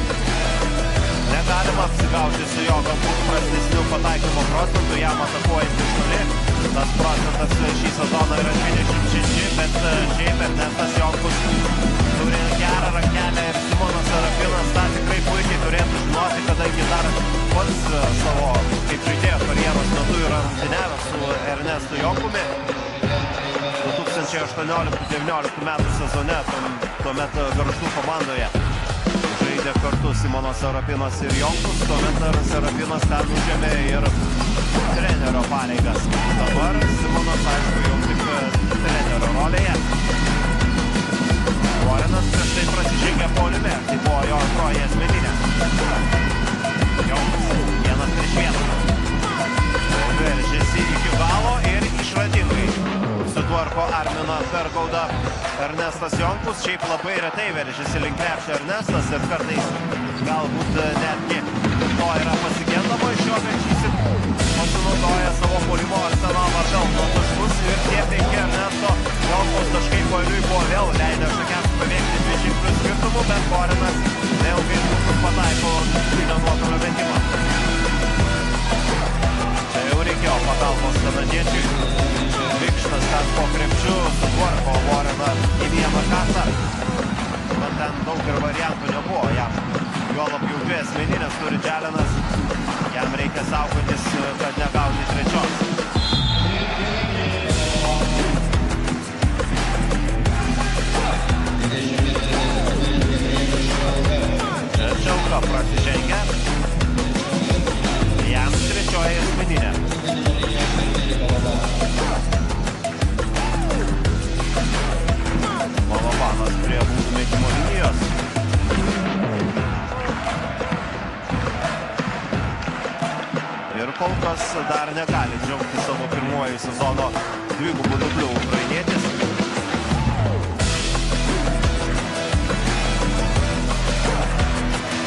Negalima apsigauti su jo galbūt prastesnių pataikymo procentų, jam atakuojant iš toli. Tas procentas šį sezoną yra 26, bet šiaip Ernestas Jonkus turi gerą rankelę ir Simonas Serapinas tą tikrai puikiai turėtų žinoti, kadangi dar pats savo kaip žaidėjo karjeros metu yra rungtyniavęs su Ernestu Jonkumi. 2018-19 metų sezone, tuomet Gargždų komandoje žaidė kartu Simonas Serapinas ir Jonkus, tuomet Serapinas ten užėmė ir trenerio pareigas. Dabar Simonas, aišku, jau tik trenerio rolėje. Vorenas prieš tai prasižengė puolime, tai buvo jo antroji asmeninė. Jonkus 1-1. Veržiasi iki galo ir išradingai sutvarko Arminą Bergaudą Ernestas Jonkus. Šiaip labai retai veržiasi link krepšio Ernestas ir kartais galbūt netgi to yra pasigendama iš jo, bet šįsyk pasinaudoja savo puolimo arsenalą pelno taškus ir tie 5 Ernesto Jonkaus taškai pailiui buvo vėl leidę Šakiams paveikti 20 skirtumų, bet Vorenas neilgai pataiko vidutinio nuotolio metimą. Čia jau reikėjo pagalbos kanadiečiui. Vikštas ten po krepšiu sutvarko Voreną į vieną kasą. Bet ten daug ir variantų nebuvo jam. Juolab jau 2 asmeninės turi Dželenas. Jam reikia saugotis, kad negauti trečios. Čiauka prasižengia. Jam trečioji asmeninė. Malovanas prie būdų metimo linijos. Ir kol kas dar negali džiaugti savo pirmuoju sezono dvigubų dublių ukrainietis.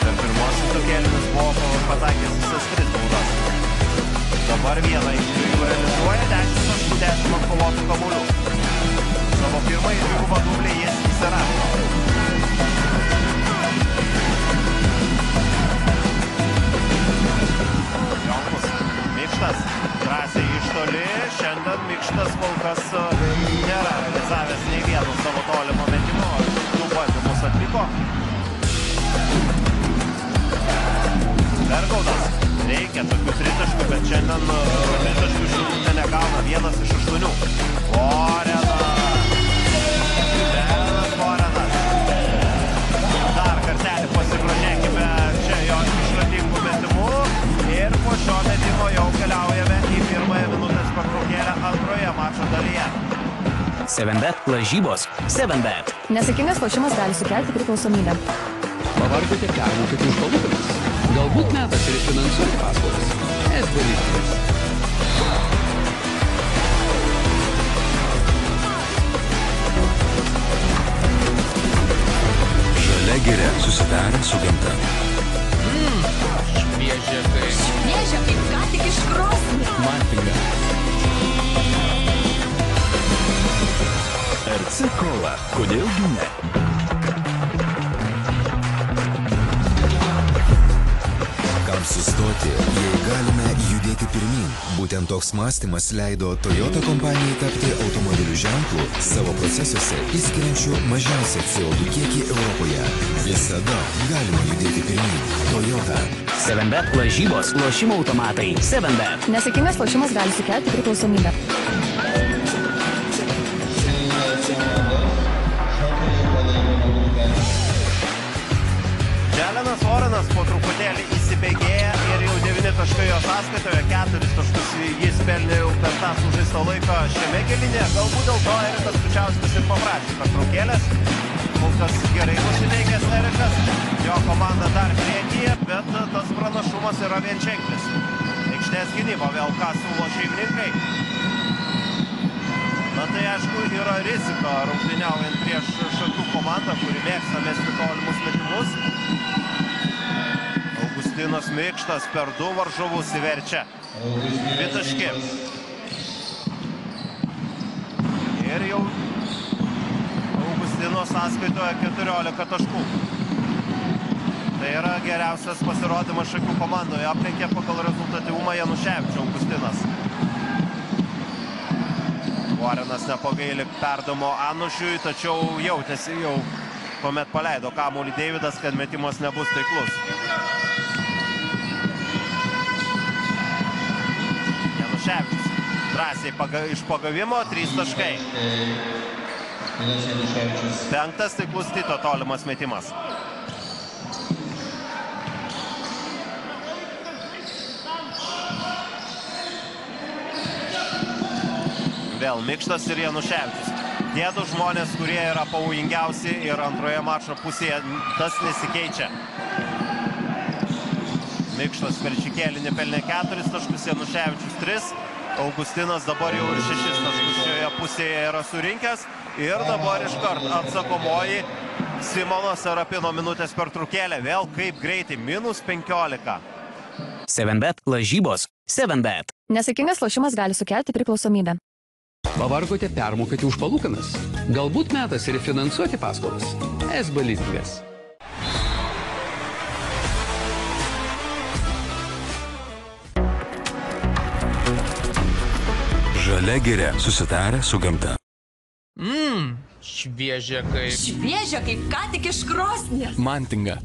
Per pirmosius 2 kėlinius buvo pataikęs visas 3 baudas. Dabar vieną iš 2 realizuoja, 10 atkovotų kamuolių. Savo pirmąjį dvigubą dublį jis įsirašo. Jonkus, Mikštas, drąsiai iš toli. Šiandien Mikštas kol kas nėra realizavęs nei vieno savo tolimo metimo. 2 bandymus atliko. Bergaudas. Reikia tokių 3 taškų, bet šiandien 3 taškų šilutė negauna, 1 iš 8. Vorenas. Dar kartelį pasigrožėkime čia jo išradingų metimų. Ir po šio metimo jau keliaujame į pirmąją minutės pertraukėlę antroje mačo dalyje. 7bet lažybos 7bet. Nesėkmingas lošimas gali sukelti priklausomybę. Pavargote permokėti už palūkanas? Galbūt metas ir finansuoti paskolas. SB Liftingas. Žalia giria susitarę su gamta. Šviežia kaip ką tik iš krosnies. Man pinga. RC Cola. Kodėlgi ne? Kam sustoti, jei galime judėti pirmin? Būtent toks mąstymas leido Toyota kompanijai tapti automobilių ženklu savo procesuose išskiriančių mažiausią CO2 kiekį Europoje. Visada galima judėti pirmin. Toyota. 7bet lažybos lošimo automatai 7bet. Nesėkmingas lošimas gali sukelti priklausomybę. Dželenas Voranas po truputėlį įsibėgėja ir jau 9 taškai jo sąskaitoje, 4 taškus jis pelnė jau per tą sužaistą laiką šiame kėlinyje. Galbūt dėl to Erikas Kučiauskas ir paprašė pertraukėlės. Kol kas gerai nusiteikęs Erikas, jo komanda dar priekyje, bet tas pranašumas yra vienženklis. Aikštės gynyba vėl ką siūlo šeimininkai. Na tai aišku yra rizika rungtyniaujant prieš Šakių komandą, kuri mėgsta mesti tolimus metimus. Augustinas Mikštas per 2 varžovus įverčia 2 taški. Ir jau Augustino sąskaitoje 14 taškų. Tai yra geriausias pasirodymas Šakių komandoje. Aplenkė pagal rezultatyvumą Januševičių Augustinas. Voranas nepagaili perdamo Anušiui, tačiau jautėsi jau, kuomet paleido kamuolį Deividas, kad metimas nebus taiklus. Januševičius drąsiai iš pagavimo 3 taškai. 5 taiklus Tito tolimas metimas. Vėl Mikštas ir Januševičius. Tie 2 žmonės, kurie yra pavojingiausi ir antroje mačo pusėje, tas nesikeičia. Mikštas per šį kėlinį pelnė 4 taškus, Januševičius 3. Augustinas dabar jau ir 6 taškus šioje pusėje yra surinkęs. Ir dabar iškart atsakomoji Simono Serapino minutės pertraukėlė. Vėl kaip greitai, -15. 7bet lažybos 7bet. Nesaikingas lošimas gali sukelti priklausomybę. Pavargote permokėti už palūkanas? Galbūt metas refinansuoti paskolas? SB lizingas. Žalia giria susitarę su gamta. Šviežia kaip... Šviežia kaip ką tik iš krosnies. Mantinga.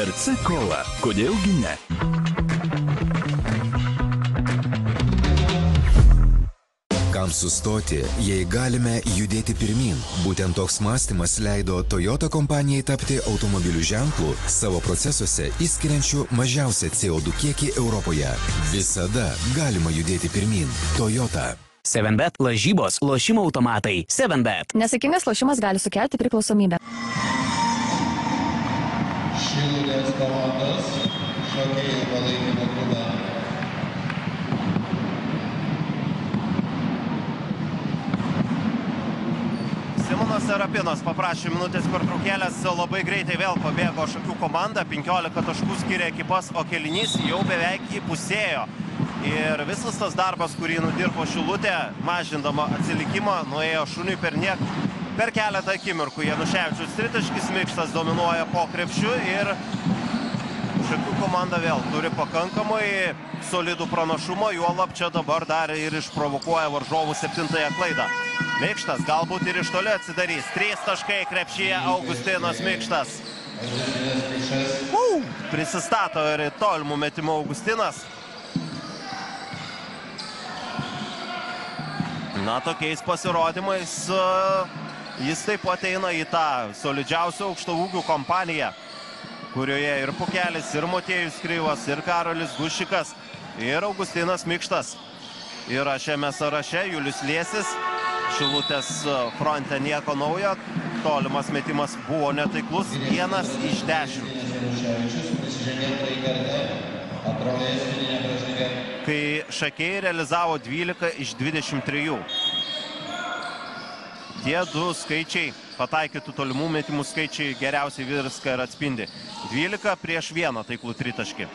RC Cola. Kodėlgi ne? Kam sustoti, jei galime judėti pirmin? Būtent toks mąstymas leido Toyota kompanijai tapti automobilių ženklų savo procesuose įskiriančių mažiausią CO2 kiekį Europoje. Visada galima judėti pirmin. Toyota. 7bet lažybos lošimo automatai 7bet. Nesaikingas lošimas gali sukelti priklausomybę. Šilutės komandos šokėjų palaikymo klube. Simonas Serapinas paprašė minutės pertraukėlės, labai greitai vėl pabėgo Šakių komanda, 15 taškų skiria ekipas, o kėlinys jau beveik įpusėjo. Ir visas tas darbas, kurį nudirbo Šilutė, mažindama atsilikimą, nuėjo šuniui per keletą akimirkų. Januševičius tritaškis, Mikštas dominuoja po krepšiu ir Šakių komanda vėl turi pakankamai solidų pranašumą, juolab čia dabar dar ir išprovokuoja varžovų 7-ąją klaidą. Mikštas galbūt ir iš toli atsidarys. 3 taškai krepšyje Augustinas Mikštas. Prisistato ir tolimų metimų Augustinas. Na, tokiais pasirodymais jis taip pat eina į tą solidžiausių aukštaūgių kompaniją, kurioje ir Pukelis, ir Motiejus Kryvas, ir Karolis Gušikas, ir Augustinas Mikštas. Yra šiame sąraše Julius Liesis. Šilutės fronte nieko naujo. Tolimas metimas buvo netaiklus. 1 iš 10. Kai Šakiai realizavo 12 iš 23. Tie 2 skaičiai, pataikytų tolimų metimų skaičiai, geriausiai viską ir atspindi. 12 prieš 1 taiklų tritaškį.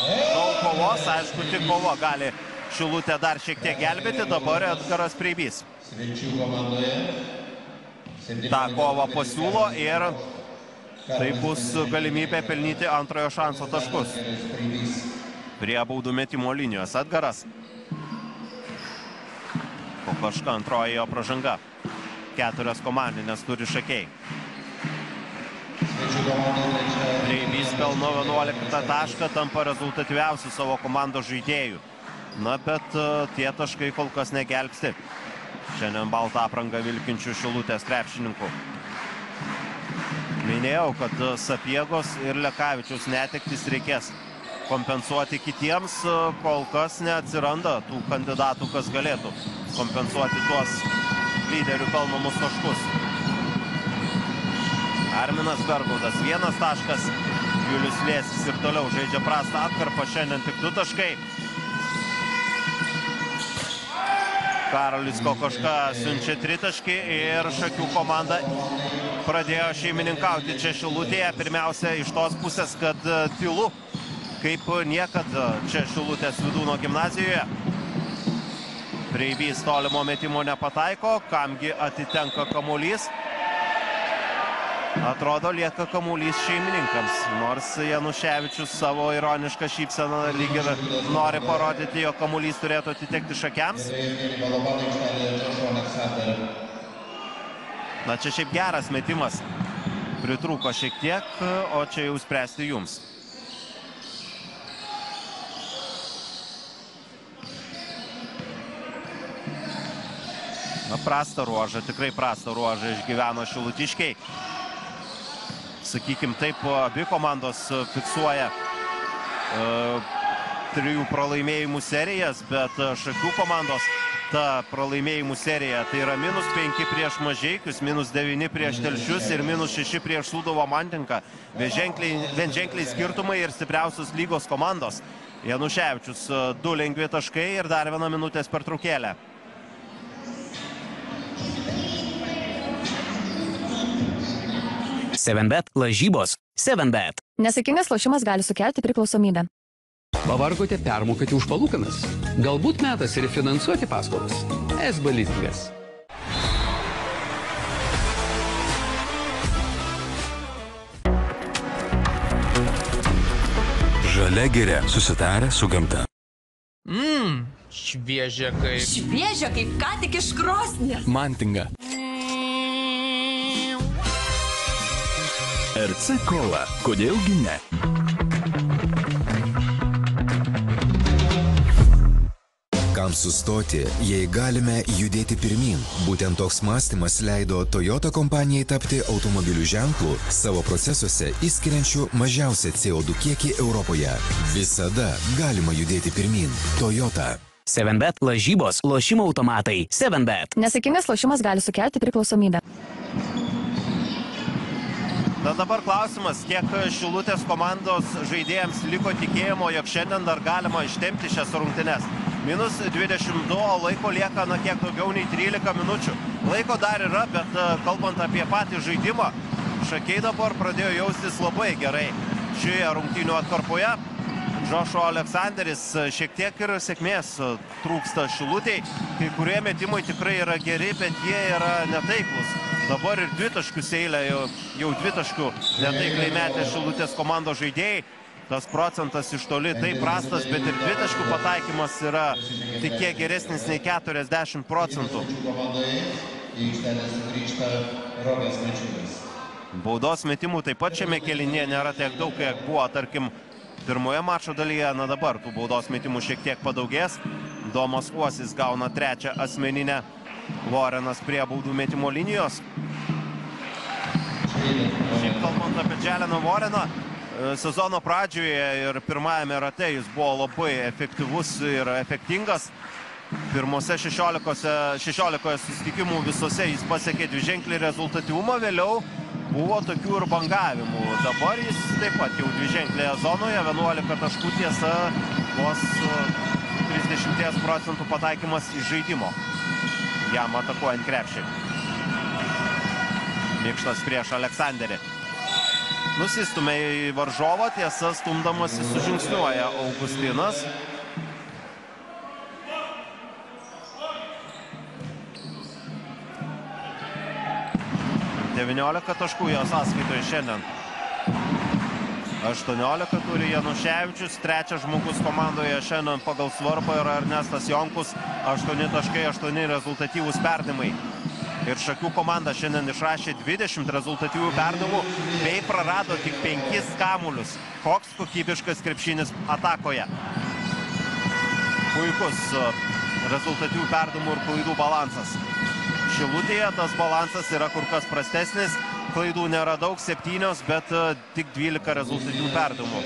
Daug kovos, aišku, tik kova gali Šilutė dar šiek tiek gelbėti, dabar Edgaras Preibys. Ta kova pasiūlo ir tai bus galimybė pelnyti antrojo šanso taškus. Prie baudų metimo linijos Edgaras. Kokoška antroji jo pražanga. 4 komandinės turi Šakiai. Preibys pelno 11 tašką, tampa rezultatyviausių savo komandos žaidėjų. Na, bet tie taškai kol kas negelbsti šiandien baltą aprangą vilkinčių Šilutės krepšininkų. Minėjau, kad Sapiegos ir Lekavičiaus netektis reikės kompensuoti kitiems, kol kas neatsiranda tų kandidatų, kas galėtų kompensuoti tuos lyderių pelnomus taškus. Arminas Bergaudas 1 taškas, Julius Liesis ir toliau žaidžia prastą atkarpą, šiandien tik 2 taškai. Karolis Kokoška siunčia 3 taškį ir Šakių komanda pradėjo šeimininkauti čia Šilutėje. Pirmiausia, iš tos pusės, kad tylu, kaip niekad čia Šilutės Vidūno gimnazijoje. Preibys tolimo metimo nepataiko, kamgi atitenka kamuolys. Atrodo, lieka kamuolys šeimininkams, nors Januševičius savo ironišką šypseną lyg ir nori parodyti, jo kamuolys turėtų atitekti Šakiams. Na, čia šiaip geras metimas. Pritrūko šiek tiek, o čia jau spręsti jums. Na, prastą ruožą, tikrai prastą ruožą išgyveno šilutiškiai. Sakykim taip, abi komandos fiksuoja 3 pralaimėjimų serijas, bet Šakių komandos ta pralaimėjimų serija tai yra -5 prieš Mažeikius, -9 prieš Telšius ir -6 prieš Sūduvo Mantinką. Vienženkliai skirtumai ir stipriausios lygos komandos. Januševičius 2 lengvi taškai ir dar 1 minutės pertraukėlė. Sevenbet lažybos. Sevenbet. Nesaikingas lošimas gali sukelti priklausomybę. Pavargote permokėti už palūkanas? Galbūt metas refinansuoti paskolas? SB Leasingas. Žalia giria susitarę su gamta. Šviežia kaip... Šviežia kaip ką tik iš krosnies. Mantinga. RC Cola. Kodėlgi ne? Kam sustoti, jei galime judėti pirmin? Būtent toks mąstymas leido Toyota kompanijai tapti automobilių ženklu savo procesuose išskiriančių mažiausią CO2 kiekį Europoje. Visada galima judėti pirmin. Toyota. Sevenbet lažybos. Lošimo automatai. Sevenbet. Nesaikingas lošimas gali sukelti priklausomybę. Na, dabar klausimas, kiek Šilutės komandos žaidėjams liko tikėjimo, jog šiandien dar galima ištempti šias rungtynes. -22, o laiko lieka kiek daugiau nei 13 minučių. Laiko dar yra, bet kalbant apie patį žaidimą, Šakiai dabar pradėjo jaustis labai gerai šioje rungtynių atkarpoje. Joshua Aleksanderis šiek tiek ir sėkmės trūksta Šilutei. Kai kurie metimai tikrai yra geri, bet jie yra netaiklus. Dabar ir 2 taškus eilę, jau 2 taškų netaikliai metė Šilutės komandos žaidėjai. Tas procentas iš toli taip prastas, bet ir 2 taškų pataikymas yra tik kiek geresnis nei 40%. Baudos metimų taip pat šiame kėlinyje nėra tiek daug, kiek buvo, tarkim, pirmoje mačo dalyje. Na, dabar tų baudos metimų šiek tiek padaugės. Domas Uosis gauna 3 asmeninę. Vorenas prie baudų metimo linijos. Šiaip kalbant apie Dželeną Voreną, sezono pradžioje ir pirmajame rate jis buvo labai efektyvus ir efektingas. Pirmose 16 susitikimų visose jis pasiekė dviženklį rezultatyvumą, vėliau buvo tokių ir bangavimų. Dabar jis taip pat jau dviženklėje zonoje, 11 taškų, tiesa, vos 30% pataikymas iš žaidimo. Jam atakuojant krepšį. Mikštas prieš Aleksanderį. Nusistumė į varžovą, tiesa, stumdamasi sužingsniuoja Augustinas. -19 taškų jo sąskaitoje šiandien. 18 turi Januševičius, 3 žmogus komandoje šiandien pagal svarbą yra Ernestas Jonkus, 8 taškai, 8 rezultatyvūs perdavimai. Ir Šakių komanda šiandien išrašė 20 rezultatyvių perdavimų bei prarado tik 5 kamuolius. Koks kokybiškas krepšinis atakoje. puikus rezultatyvių perdavimų ir klaidų balansas. Šilutėje tas balansas yra kur kas prastesnis, klaidų nėra daug, 7, bet tik 12 rezultatyvių perdavimų.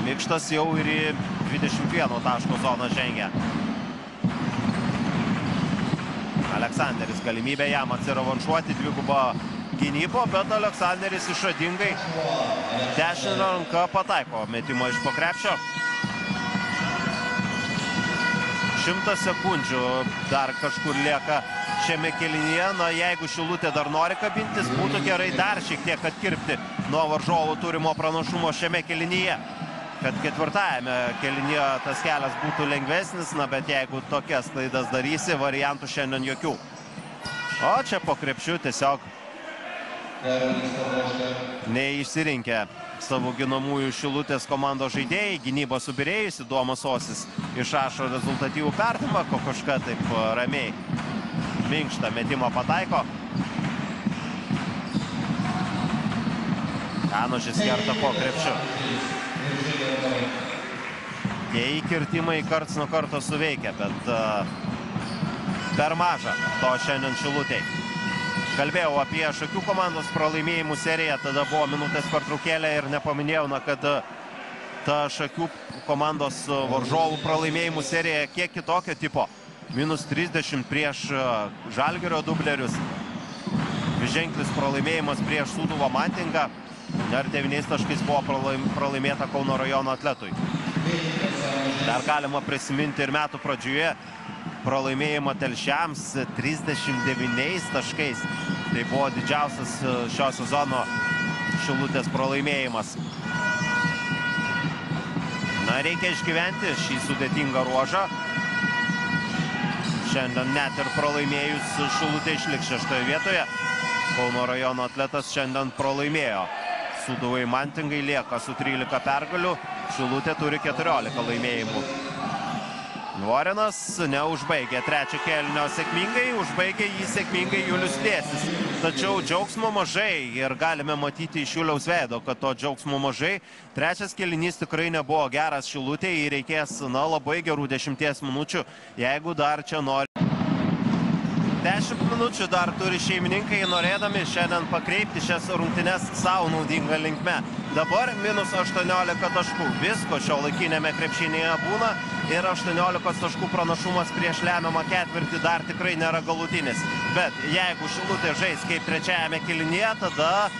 Mikštas jau ir į 21 taško zoną žengia. Aleksanderis galimybė jam atsirevanšuoti, dvigubą gynybą, bet Aleksanderis išradingai dešinę ranką pataiko metimą iš po krepšio. 100 sekundžių dar kažkur lieka šiame kėlinyje. Na, jeigu Šilutė dar nori kabintis, būtų gerai dar šiek tiek atkirpti nuo varžovų turimo pranašumo šiame kėlinyje, kad ketvirtajame kėlinyje tas kelias būtų lengvesnis, na, bet jeigu tokias klaidas darysi, variantų šiandien jokių. O čia po krepšiu tiesiog neišsirinkę savo ginamųjų Šilutės komandos žaidėjai, gynyba subirėjusi, Domas Osis išrašo rezultatyvų perdavimą, Kokoška taip ramiai minkštą metimą pataiko. Kanošis kerta po krepšiu. Tie įkirtimai karts nuo karto suveikia, bet per maža to šiandien Šilutei. Kalbėjau apie Šakių komandos pralaimėjimų seriją, tada buvo minutės pertraukėlė ir nepaminėjau, kad ta Šakių komandos varžovų pralaimėjimų serija kiek kitokio tipo. -30 prieš Žalgirio dublerius, dviženklis pralaimėjimas prieš Sūduvą Mantingą, dar 9 taškais buvo pralaimėta Kauno rajono Atletui. Dar galima prisiminti ir metų pradžioje pralaimėjimą Telšiams 39 taškais. Tai buvo didžiausias šio sezono Šilutės pralaimėjimas. Na, reikia išgyventi šį sudėtingą ruožą. Šiandien net ir pralaimėjus Šilutė išliks 6 vietoje. Kauno rajono Atletas šiandien pralaimėjo. Sūduvai Mantingai lieka su 13 pergalių, Šilutė turi 14 laimėjimų. Vorinas neužbaigė trečio kėlinio sėkmingai, užbaigė jį sėkmingai Julius Liesis. Tačiau džiaugsmo mažai ir galime matyti iš Juliaus veido, kad to džiaugsmo mažai. Trečias kėlinys tikrai nebuvo geras Šilutei, reikės labai gerų 10 minučių, jeigu dar čia nori. 10 minučių dar turi šeimininkai, norėdami šiandien pakreipti šias rungtynes savo naudingą linkme. Dabar -18 taškų. Visko šio laikinėme krepšinėje būna ir 18 taškų pranašumas prieš lemiamą ketvirtį dar tikrai nėra galutinis. Bet jeigu Šilutė žais kaip trečiajame kėlinyje, tada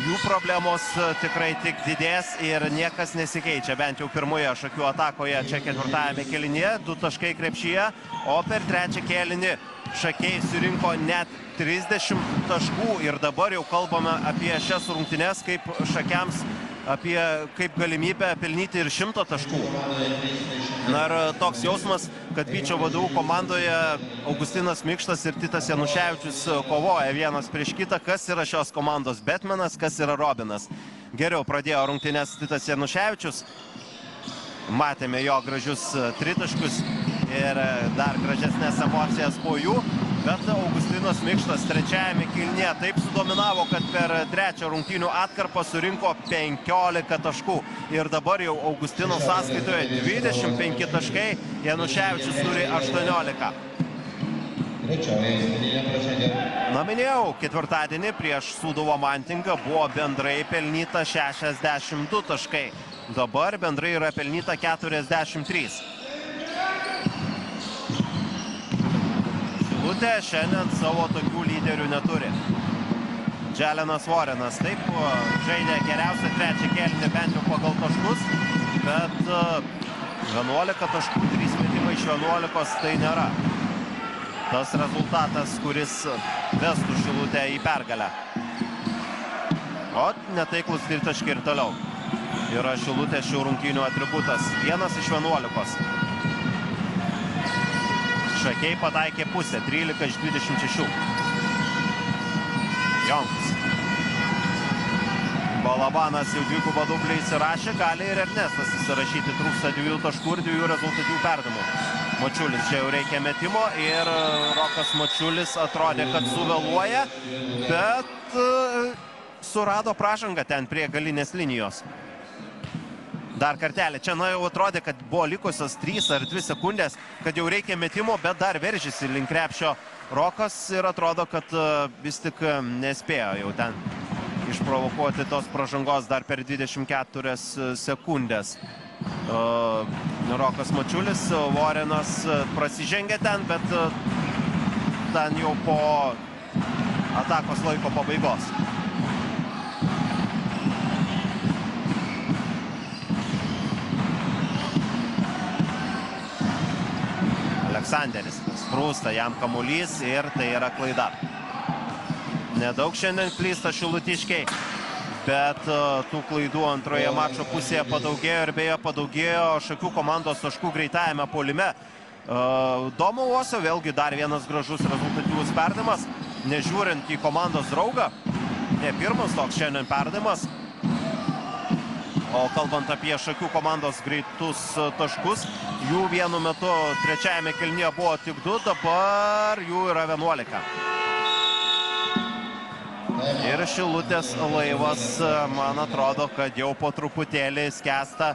jų problemos tikrai tik didės ir niekas nesikeičia. Bent jau pirmoje Šakių atakoje čia ketvirtajame kėlinyje, 2 taškai krepšyje, o per trečią kėlinį Šakiai surinko net 30 taškų ir dabar jau kalbame apie šias rungtynes kaip Šakiams, apie kaip galimybę pelnyti ir 100 taškų. Na ir toks jausmas, kad Vyčio vadovų komandoje Augustinas Mikštas ir Titas Januševičius kovoja vienas prieš kitą, kas yra šios komandos Batmanas, kas yra Robinas. Geriau pradėjo rungtynes Titas Januševičius, matėme jo gražius tritaškius ir dar gražesnės emocijas po jų, bet Augustinas Mikštas trečiajame kėlinyje taip sudominavo, kad per trečią rungtynių atkarpą surinko 15 taškų. Ir dabar jau Augustino sąskaitoje 25 taškai, Januševičius turi 18. Na, minėjau, ketvirtadienį prieš Sūduvo Mantingą buvo bendrai pelnyta 62 taškai. Dabar bendrai yra pelnyta 43. Šilutė šiandien savo tokių lyderių neturi. Dželenas Vorinas taip žaidė geriausią trečią kėlinį bent jau pagal taškus, bet 11 taškų, 3 metimai iš 11 tai nėra tas rezultatas, kuris vestų Šilutę į pergalę. O netaiklus tritaškiai ir toliau yra Šilutės šių rungtynių atributas. 1 iš 11. Šakiai pataikė pusę, 13 iš 26. Jonkus. Balabanas jau dvigubą dublį įsirašė, gali ir Ernestas įsirašyti, trūksta 2 taškų ir 2 rezultatyvių perdavimų. Mačiulis čia jau reikia metimo ir Rokas Mačiulis atrodė, kad suvėluoja, bet surado pražangą ten prie galinės linijos. dar kartelį. Čia jau atrodė, kad buvo likusios 3 ar 2 sekundės, kad jau reikia metimo, bet dar veržėsi link krepšio Rokas ir atrodo, kad vis tik nespėjo jau ten išprovokuoti tos pražangos dar per 24 sekundės. Rokas Mačiulis, Vorenas prasižengė ten, bet ten jau po atakos laiko pabaigos. Aleksanderis sprūsta jam kamuolys ir tai yra klaida. Nedaug šiandien klysta šilutiškiai, bet tų klaidų antroje mačo pusėje padaugėjo ir beje padaugėjo Šakių komandos taškų greitajame puolime. Domo Uosio vėlgi dar vienas gražus rezultatyvus perdavimas, nežiūrint į komandos draugą. Ne pirmas toks šiandien perdavimas. O kalbant apie Šakių komandos greitus taškus, jų vienu metu trečiajame kėlinyje buvo tik 2, dabar jų yra 11. Ir Šilutės Laivas, man atrodo, kad jau po truputėlį skęsta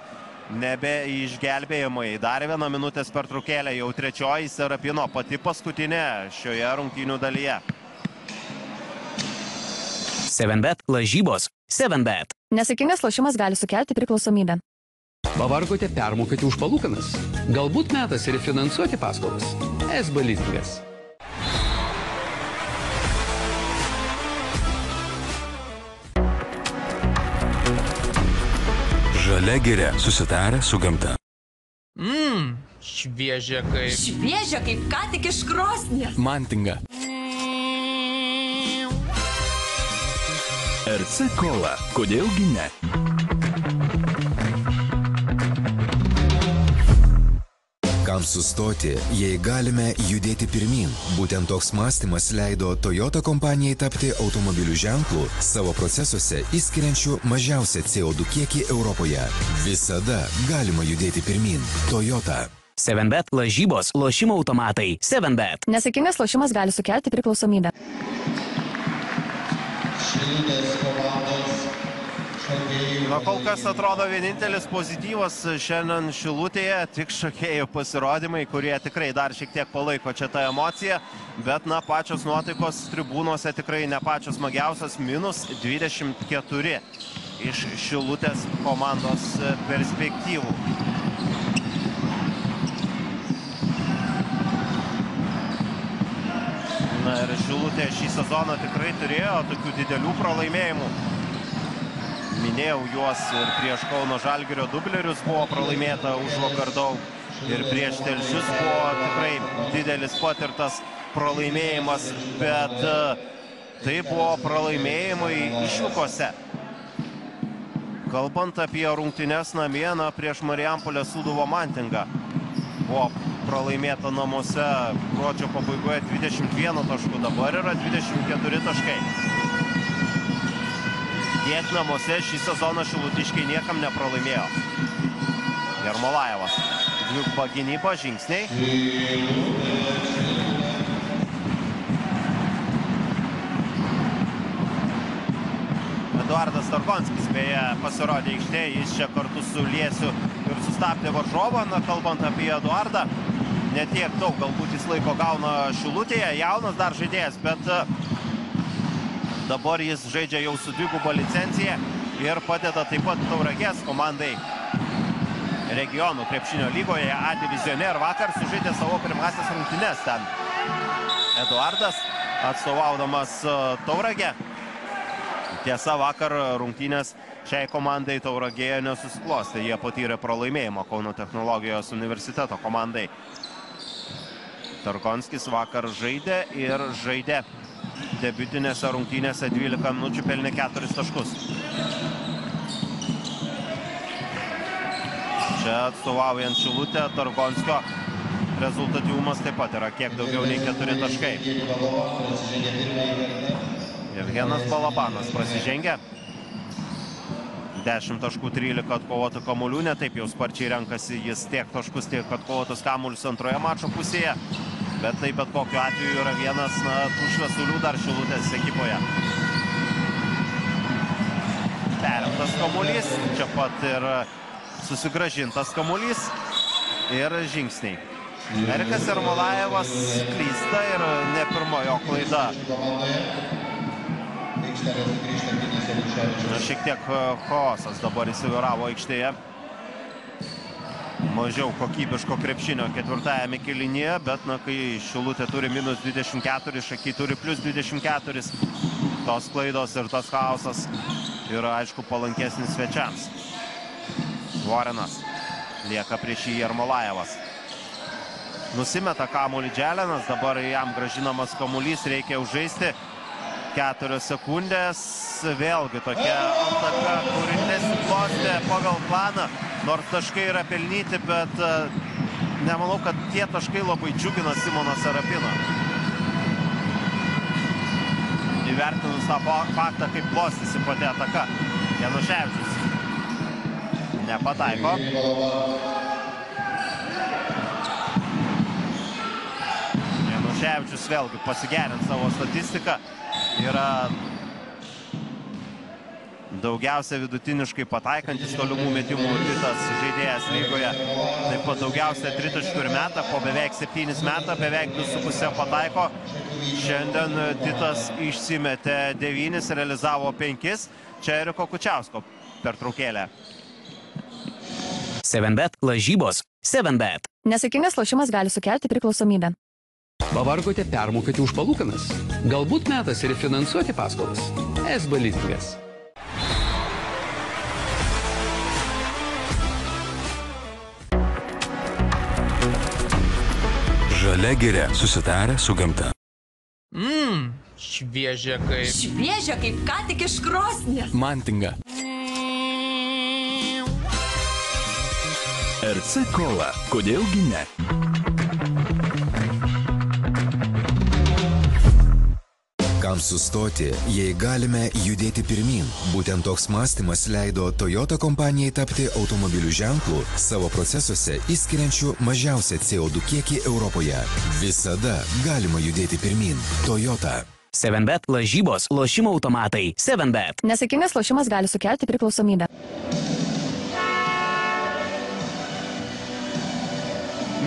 nebe išgelbėjimai. Dar 1 minutės pertraukėlė, jau trečioji Serapino, pati paskutinė šioje rungtynių dalyje. 7bet lažybos. 7bet. Nesaikingas lošimas gali sukelti priklausomybę. Pavargote permokėti už palūkanas? Galbūt metas refinansuoti paskolas? SB lizingas. Žalia giria susitarę su gamta. Šviežia kaip... Šviežia kaip ką tik iš krosnies. Mantinga. RC Cola. Kodėlgi ne? Kam sustoti, jei galime judėti pirmin? Būtent toks mąstymas leido Toyota kompanijai tapti automobilių ženklų savo procesuose išskiriančių mažiausią CO2 kiekį Europoje. Visada galima judėti pirmin. Toyota. 7bet lažybos. Lošimo automatai. 7bet. Nesaikingas lošimas gali sukelti priklausomybę. Šilutės komandos šokėjų. Na, kol kas atrodo vienintelis pozityvas šiandien Šilutėje, tik šokėjų pasirodymai, kurie tikrai dar šiek tiek palaiko čia tą emociją, bet na, pačios nuotaikos tribūnose tikrai ne pačios smagiausios, -24 iš Šilutės komandos perspektyvų. Na ir Šilutė šį sezoną tikrai turėjo tokių didelių pralaimėjimų. Minėjau juos ir prieš Kauno Žalgirio dublerius buvo pralaimėta užvakar daug. Ir prieš Telšius buvo tikrai didelis patirtas pralaimėjimas, bet tai buvo pralaimėjimai išvykose. Kalbant apie rungtynes namie, prieš Marijampolės Sūduva Mantingą buvo pralaimėta namuose gruodžio pabaigoje 21 taškų, dabar yra 24 taškai. Tiek namuose šį sezoną šilutiškiai niekam nepralaimėjo. Jermolajevas. Dviguba gynyba, žingsniai. Eduardas Targonskis beje pasirodė aikštėje, jis čia kartu su Liesiu ir sustabdė varžovą. Na, kalbant apie Eduardą, ne tiek daug galbūt jis laiko gauna Šilutėje, jaunas dar žaidėjas, bet dabar jis žaidžia jau su dviguba licencija ir padeda taip pat Tauragės komandai regionų krepšinio lygoje A divizione ir vakar sužaidė savo pirmąsias rungtynes ten. Eduardas atstovaudamas Tauragę. Tiesa, vakar rungtynės šiai komandai Tauragėje nesusiklostė. Jie patyrė pralaimėjimą Kauno technologijos universiteto komandai. Targonskis vakar žaidė ir žaidė debiutinėse rungtynėse 12 minučių, pelnė 4 taškus. Čia atstovaujant Šilutę, Targonskio rezultatyvumas taip pat yra kiek daugiau nei 4 taškai. Evgenas Balabanas prasižengia. 10 taškų 13 atkovotų kamuolių, ne taip jau sparčiai renkasi jis tiek taškus, tiek atkovotus kamuolius antroje mačo pusėje. Bet tai bet kokiu atveju yra vienas tų šviesulių dar Šilutės ekipoje. Perimtas kamuolys, čia pat ir susigrąžintas kamuolys ir žingsniai. Erikas Ermolajevas klysta ir ne pirmojo klaida. Šiek tiek chaosas dabar įsivyravo aikštėje. Mažiau kokybiško krepšinio ketvirtajame kėlinyje, bet kai Šilutė turi minus 24, Šakiai turi plus 24, tos klaidos ir tas chaosas yra aišku palankesnis svečiams. Vorenas lieka prieš jį Ermolajevas. Nusimeta kamuolį Dželenas, dabar jam gražinamas kamuolys, reikia užžaisti 4 sekundės. Vėlgi tokia ataka, kuri nesiklostė pagal planą, nors taškai yra pelnyti, bet nemanau, kad tie taškai labai džiugina Simoną Serapiną. Įvertinus tą faktą, kaip klostysi pati ataka. Januševičius nepataiko. Januševičius vėlgi pasigerint savo statistiką. Yra daugiausia vidutiniškai pataikantis tolimų metimų Titas žaidėjas lygoje. Taip pat daugiausia tritaškių ir meta, po beveik 7 meta, beveik 2,5 pataiko. Šiandien Titas išsimetė 9, realizavo 5. Čia Eriko Kučiausko pertraukėlė. 7bet lažybos. 7bet. Nesaikingas lošimas gali sukelti priklausomybę. Pavargote permokėti už palūkanas? Galbūt metas refinansuoti paskolas? SB lizingas. Žalia giria susitarę su gamta. Šviežia kaip... Šviežia kaip ką tik iš krosnies. Mantinga. RC Cola. Kodėlgi ne? Kam sustoti, jei galime judėti pirmin? Būtent toks mąstymas leido Toyota kompanijai tapti automobilių ženklų savo procesuose išskiriančių mažiausią CO2 kiekį Europoje. Visada galima judėti pirmin. Toyota. 7bet lažybos. Lošimo automatai. 7bet. Nesaikingas lošimas gali sukelti priklausomybę.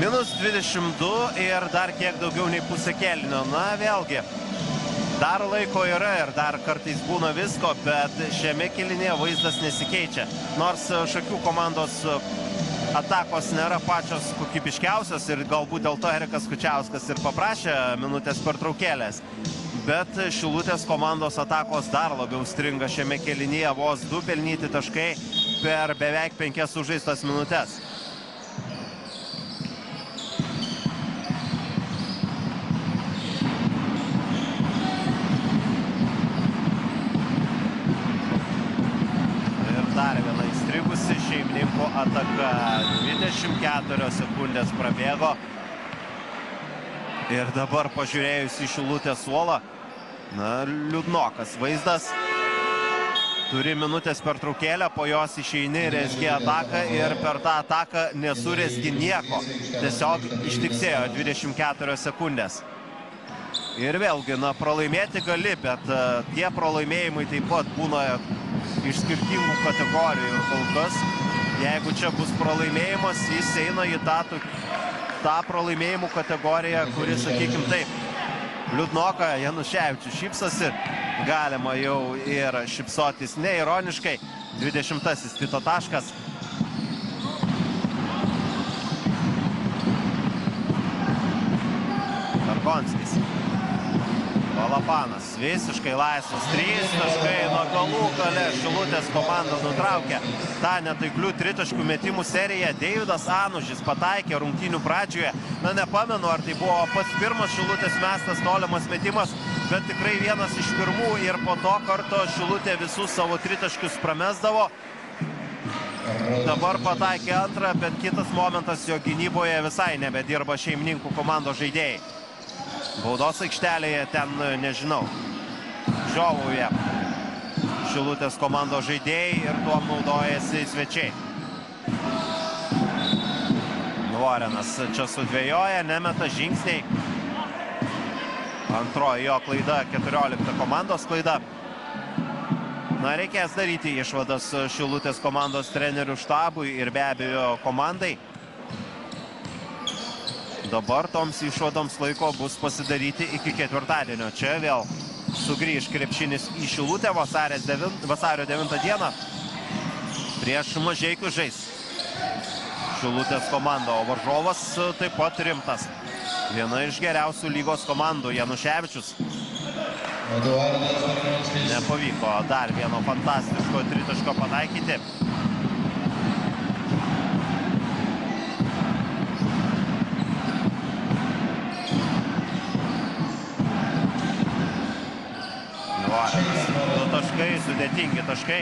Minus 22 ir dar kiek daugiau nei pusę kėlinio. Na, vėlgi. Dar laiko yra ir dar kartais būna visko, bet šiame kėlinyje vaizdas nesikeičia. Nors Šakių komandos atakos nėra pačios kokybiškiausios ir galbūt dėl to Erikas Kučiauskas ir paprašė minutės pertraukėlės. Bet Šilutės komandos atakos dar labiau stringa šiame kėlinyje, vos 2 pelnyti taškai per beveik 5 sužaistas minutės. Dar viena įstrigusi šeimininkų ataka. 24 sekundės prabėgo. Ir dabar pažiūrėjus į Šilutės suolą, na, liūdnokas vaizdas. Turi minutės pertraukėlę, po jos išeini rezgi ataką ir per tą ataką nesurezgi nieko. Tiesiog ištiksėjo 24 sekundės. Ir vėlgi, na, pralaimėti gali, bet tie pralaimėjimai taip pat būna iš skirtingų kategorijų ir kol kas, jeigu čia bus pralaimėjimas, jis eina į tą pralaimėjimų kategoriją, kuri, sakykim taip, liūdnoka. Januševičius šypsosi, galima jau ir šypsotis neironiškai. 20-asis Tito taškas. Targonskis. Balapanas visiškai laisvas, 3 taškai nuo galų gale Šilutės komanda nutraukė tą netaiklių tritaškų metimų seriją. Deividas Anužis pataikė rungtynių pradžioje. Na, nepamenu, ar tai buvo pats pirmas Šilutės mestas tolimas metimas, bet tikrai vienas iš pirmų ir po to karto Šilutė visus savo tritaškius pramesdavo. Dabar pataikė antrą, bet kitas momentas jo gynyboje visai nebedirba šeimininkų komandos žaidėjai. Baudos aikštelėje ten, nežinau, žiovauja Šilutės komandos žaidėjai ir tuom naudojasi svečiai. Vorenas čia sudvejoja, nemeta žingsniai. Antroji jo klaida, 14 komandos klaida. Na, reikės daryti išvadas Šilutės komandos trenerių štabui ir be abejo komandai. Dabar toms išvadoms laiko bus pasidaryti iki ketvirtadienio. Čia vėl sugrįž krepšinis į Šilutę vasario 9 dieną. Prieš Mažeikių žais Šilutės komanda, o varžovas taip pat rimtas. Viena iš geriausių lygos komandų, Januševičius. Nepavyko dar vieno fantastiško tritaško pataikyti. Du taškai, sudėtingi taškai.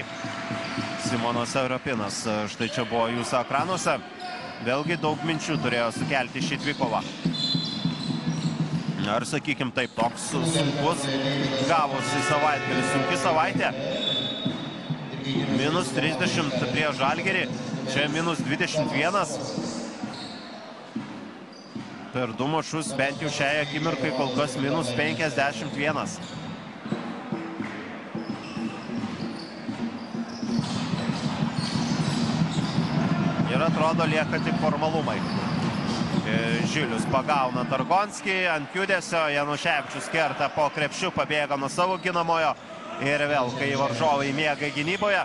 Simonas Europinas, štai čia buvo jūsų ekranuose. Vėlgi daug minčių turėjo sukelti šį dvikovą. Ar sakykim taip, toks sunkus gavosi savaitgalis, sunki savaitė. Minus 30 prieš Žalgirį, čia minus 21. Per du mačus bent jau šiai akimirkai kol kas minus 51. Ir atrodo lieka tik formalumai. Žilius pagauna Targonskį ant judesio, Januševičius kerta po krepšiu, pabėga nuo savo ginamojo ir vėl, kai varžovai miega gynyboje,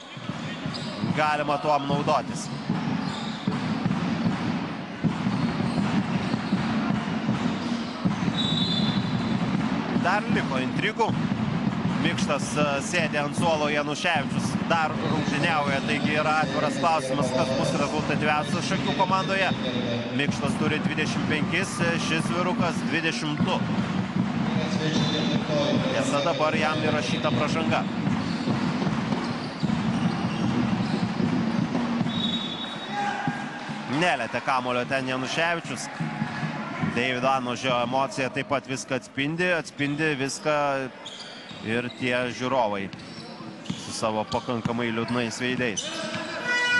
galima tuom naudotis. Dar liko intrigų. Mikštas sėdė ant suolo, Januševičius dar rungtyniauja, taigi yra atviras klausimas, kas bus rezultatyviausias Šakių komandoje. Mikštas turi 25, šis vyrukas 22. Tiesa, dabar jam įrašyta pražanga. Nelietė kamuolio ten Januševičius. Deivido Anožio emocija taip pat viską atspindi viską ir tie žiūrovai su savo pakankamai liūdnais veidais.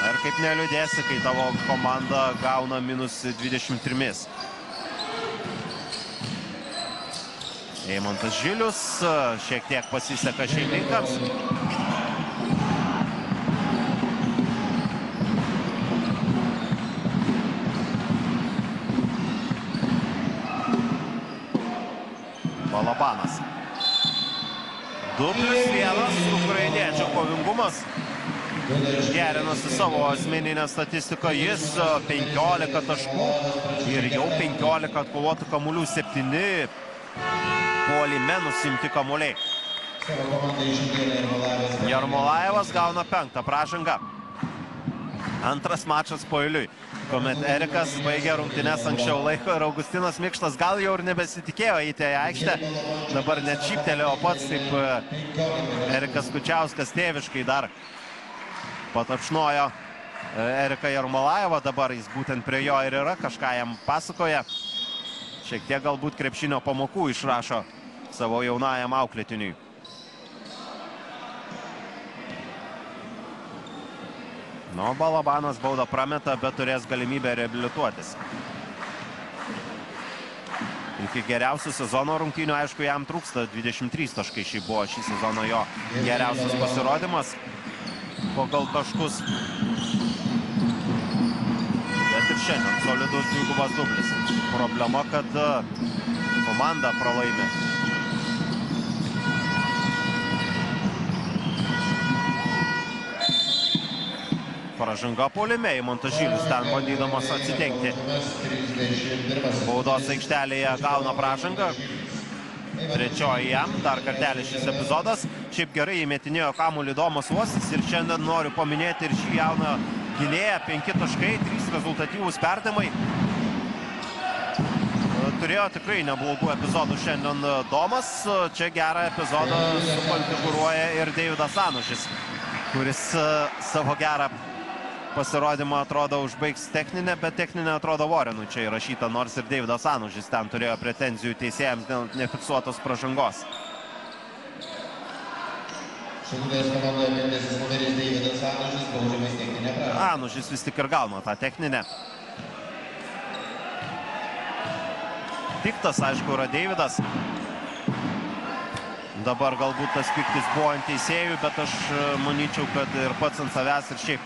Na ir kaip neliūdėsi, kai tavo komanda gauna minus 23. Eimantas Žilius, šiek tiek pasiseka šeimininkams. Balabanas. 2+1, ukrainiečių kovingumas. Gerinasi savo asmeninę statistiką. Jis 15 taškų ir jau 15 atkovotų kamuolių, 7 puolime nusimti kamuoliai. Jarmolajevas gauna 5 pražangą. Antras mačas po eiliui, kuomet Erikas baigė rungtynes anksčiau laiko ir Augustinas Mikštas gal jau ir nebesitikėjo įti į aikštę. Dabar net šyptelėjo pats, taip Erikas Kučiauskas tėviškai dar patapšnojo Eriką Jarmolajevą. Dabar jis būtent prie jo ir yra, kažką jam pasakoja. Šiek tiek galbūt krepšinio pamokų išrašo savo jaunajam auklėtiniui. Nu, Balabanas baudą prameta, bet turės galimybę reabilituotis. Iki geriausių sezono rungtynių, aišku, jam trūksta 23 taškai. Šį buvo šį sezono jo geriausias pasirodymas pagal taškus. Bet ir šiandien solidus dvigubas dublis. Problema, kad komanda pralaimi. Pražanga puolime, Eimantas Žilius ten bandydamas atsidengti. Baudos aikštelėje gauna pražangą. Trečioji jam, dar kartelį šis epizodas. Šiaip gerai įmetinėjo kamuolį Domas Uosis ir šiandien noriu paminėti ir šį jauną gynėją. 5 taškai, 3 rezultatyvūs perdavimai. Turėjo tikrai neblogų epizodų šiandien Domas. Čia gerą epizodą sukonfigūruoja ir Deividas Anužis, kuris savo gerą pasirodymą atrodo užbaigs techninę, bet techninė atrodo Vorenui čia įrašyta, nors ir Deividas Anužis ten turėjo pretenzijų teisėjams dėl nefiksuotos pražangos. Anužis vis tik ir gauna tą techninę. Piktas, aišku, yra Deividas. Dabar galbūt tas pyktis buvo ant teisėjų, bet aš manyčiau, kad ir pats ant savęs ir šiaip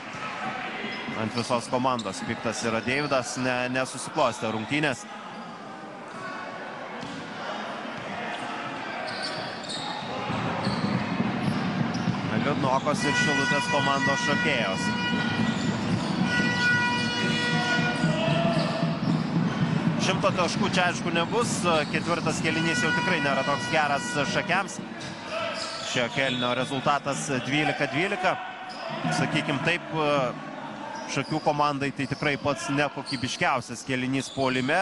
ant visos komandos piktas yra Deividas, nesusiklostė rungtynės. Liūdnokos ir Šilutės komandos šokėjos. Šimto taškų čia aišku nebus, ketvirtas kėlinys jau tikrai nėra toks geras šakiams. Šio kėlinio rezultatas 12-12. Sakykim taip, šakių komandai tai tikrai pats nekokybiškiausias kėlinys puolime.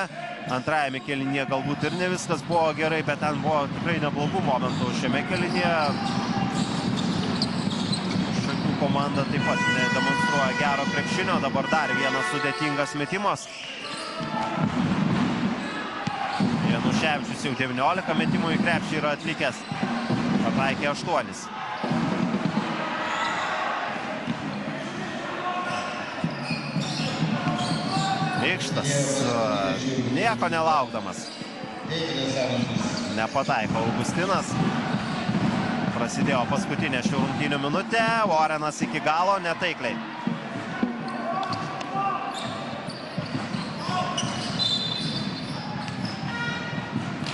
Antrajame kėlinyje galbūt ir ne viskas buvo gerai, bet ten buvo tikrai neblogų momentų šiame kėlinyje. Šakių komanda taip pat demonstruoja gero krepšinio, dabar dar vienas sudėtingas metimas. Januševičius jau 19 metimų į krepšį yra atlikęs, pataikė 8. Ikštas nieko nelaukdamas nepataiko Augustinas. Prasidėjo paskutinė šių rungtynių minutė, Vorenas iki galo netaikliai.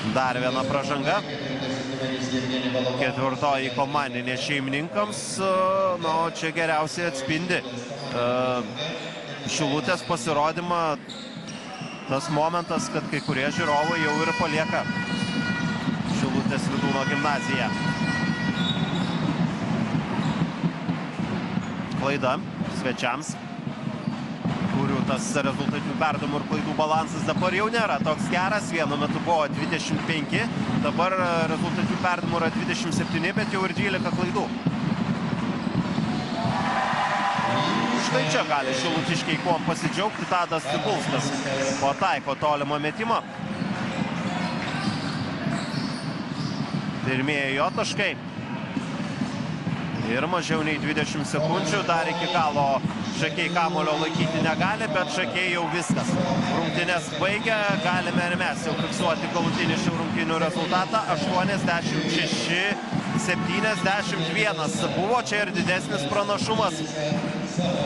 Dar viena pražanga. Ketvirtoji komandinė šeimininkams. Nu, čia geriausiai atspindi Šilutės pasirodymą tas momentas, kad kai kurie žiūrovai jau ir palieka Šilutės Vydūno gimnaziją. Klaida svečiams, kurių tas rezultatinių perdavimų ir klaidų balansas dabar jau nėra toks geras. Vienu metu buvo 25, dabar rezultatinių perdavimų yra 27, bet jau ir 12 klaidų. Štai čia gali šilutiškiai kuom pasidžiaugti. Tadas Cibulskas pataiko tolimą metimą. Pirmieji jo taškai. Ir mažiau nei 20 sekundžių. Dar iki galo šakiai kamuolio laikyti negali, bet šakiai jau viskas. Rungtynės baigia. Galime ir mes jau fiksuoti galutinį šių rungtynių rezultatą. 86-71. Buvo čia ir didesnis pranašumas,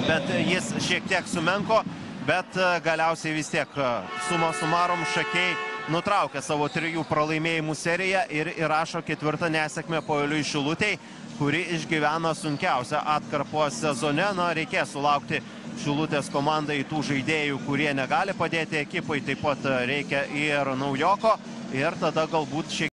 bet jis šiek tiek sumenko. Bet galiausiai vis tiek suma sumarum šakiai nutraukė savo 3 pralaimėjimų seriją ir įrašo 4. nesėkmę paeiliui Šilutei, kuri išgyvena sunkiausią atkarpos sezone. Na, reikės sulaukti Šilutės komandai tų žaidėjų, kurie negali padėti ekipai. Taip pat reikia ir naujoko ir tada galbūt šiek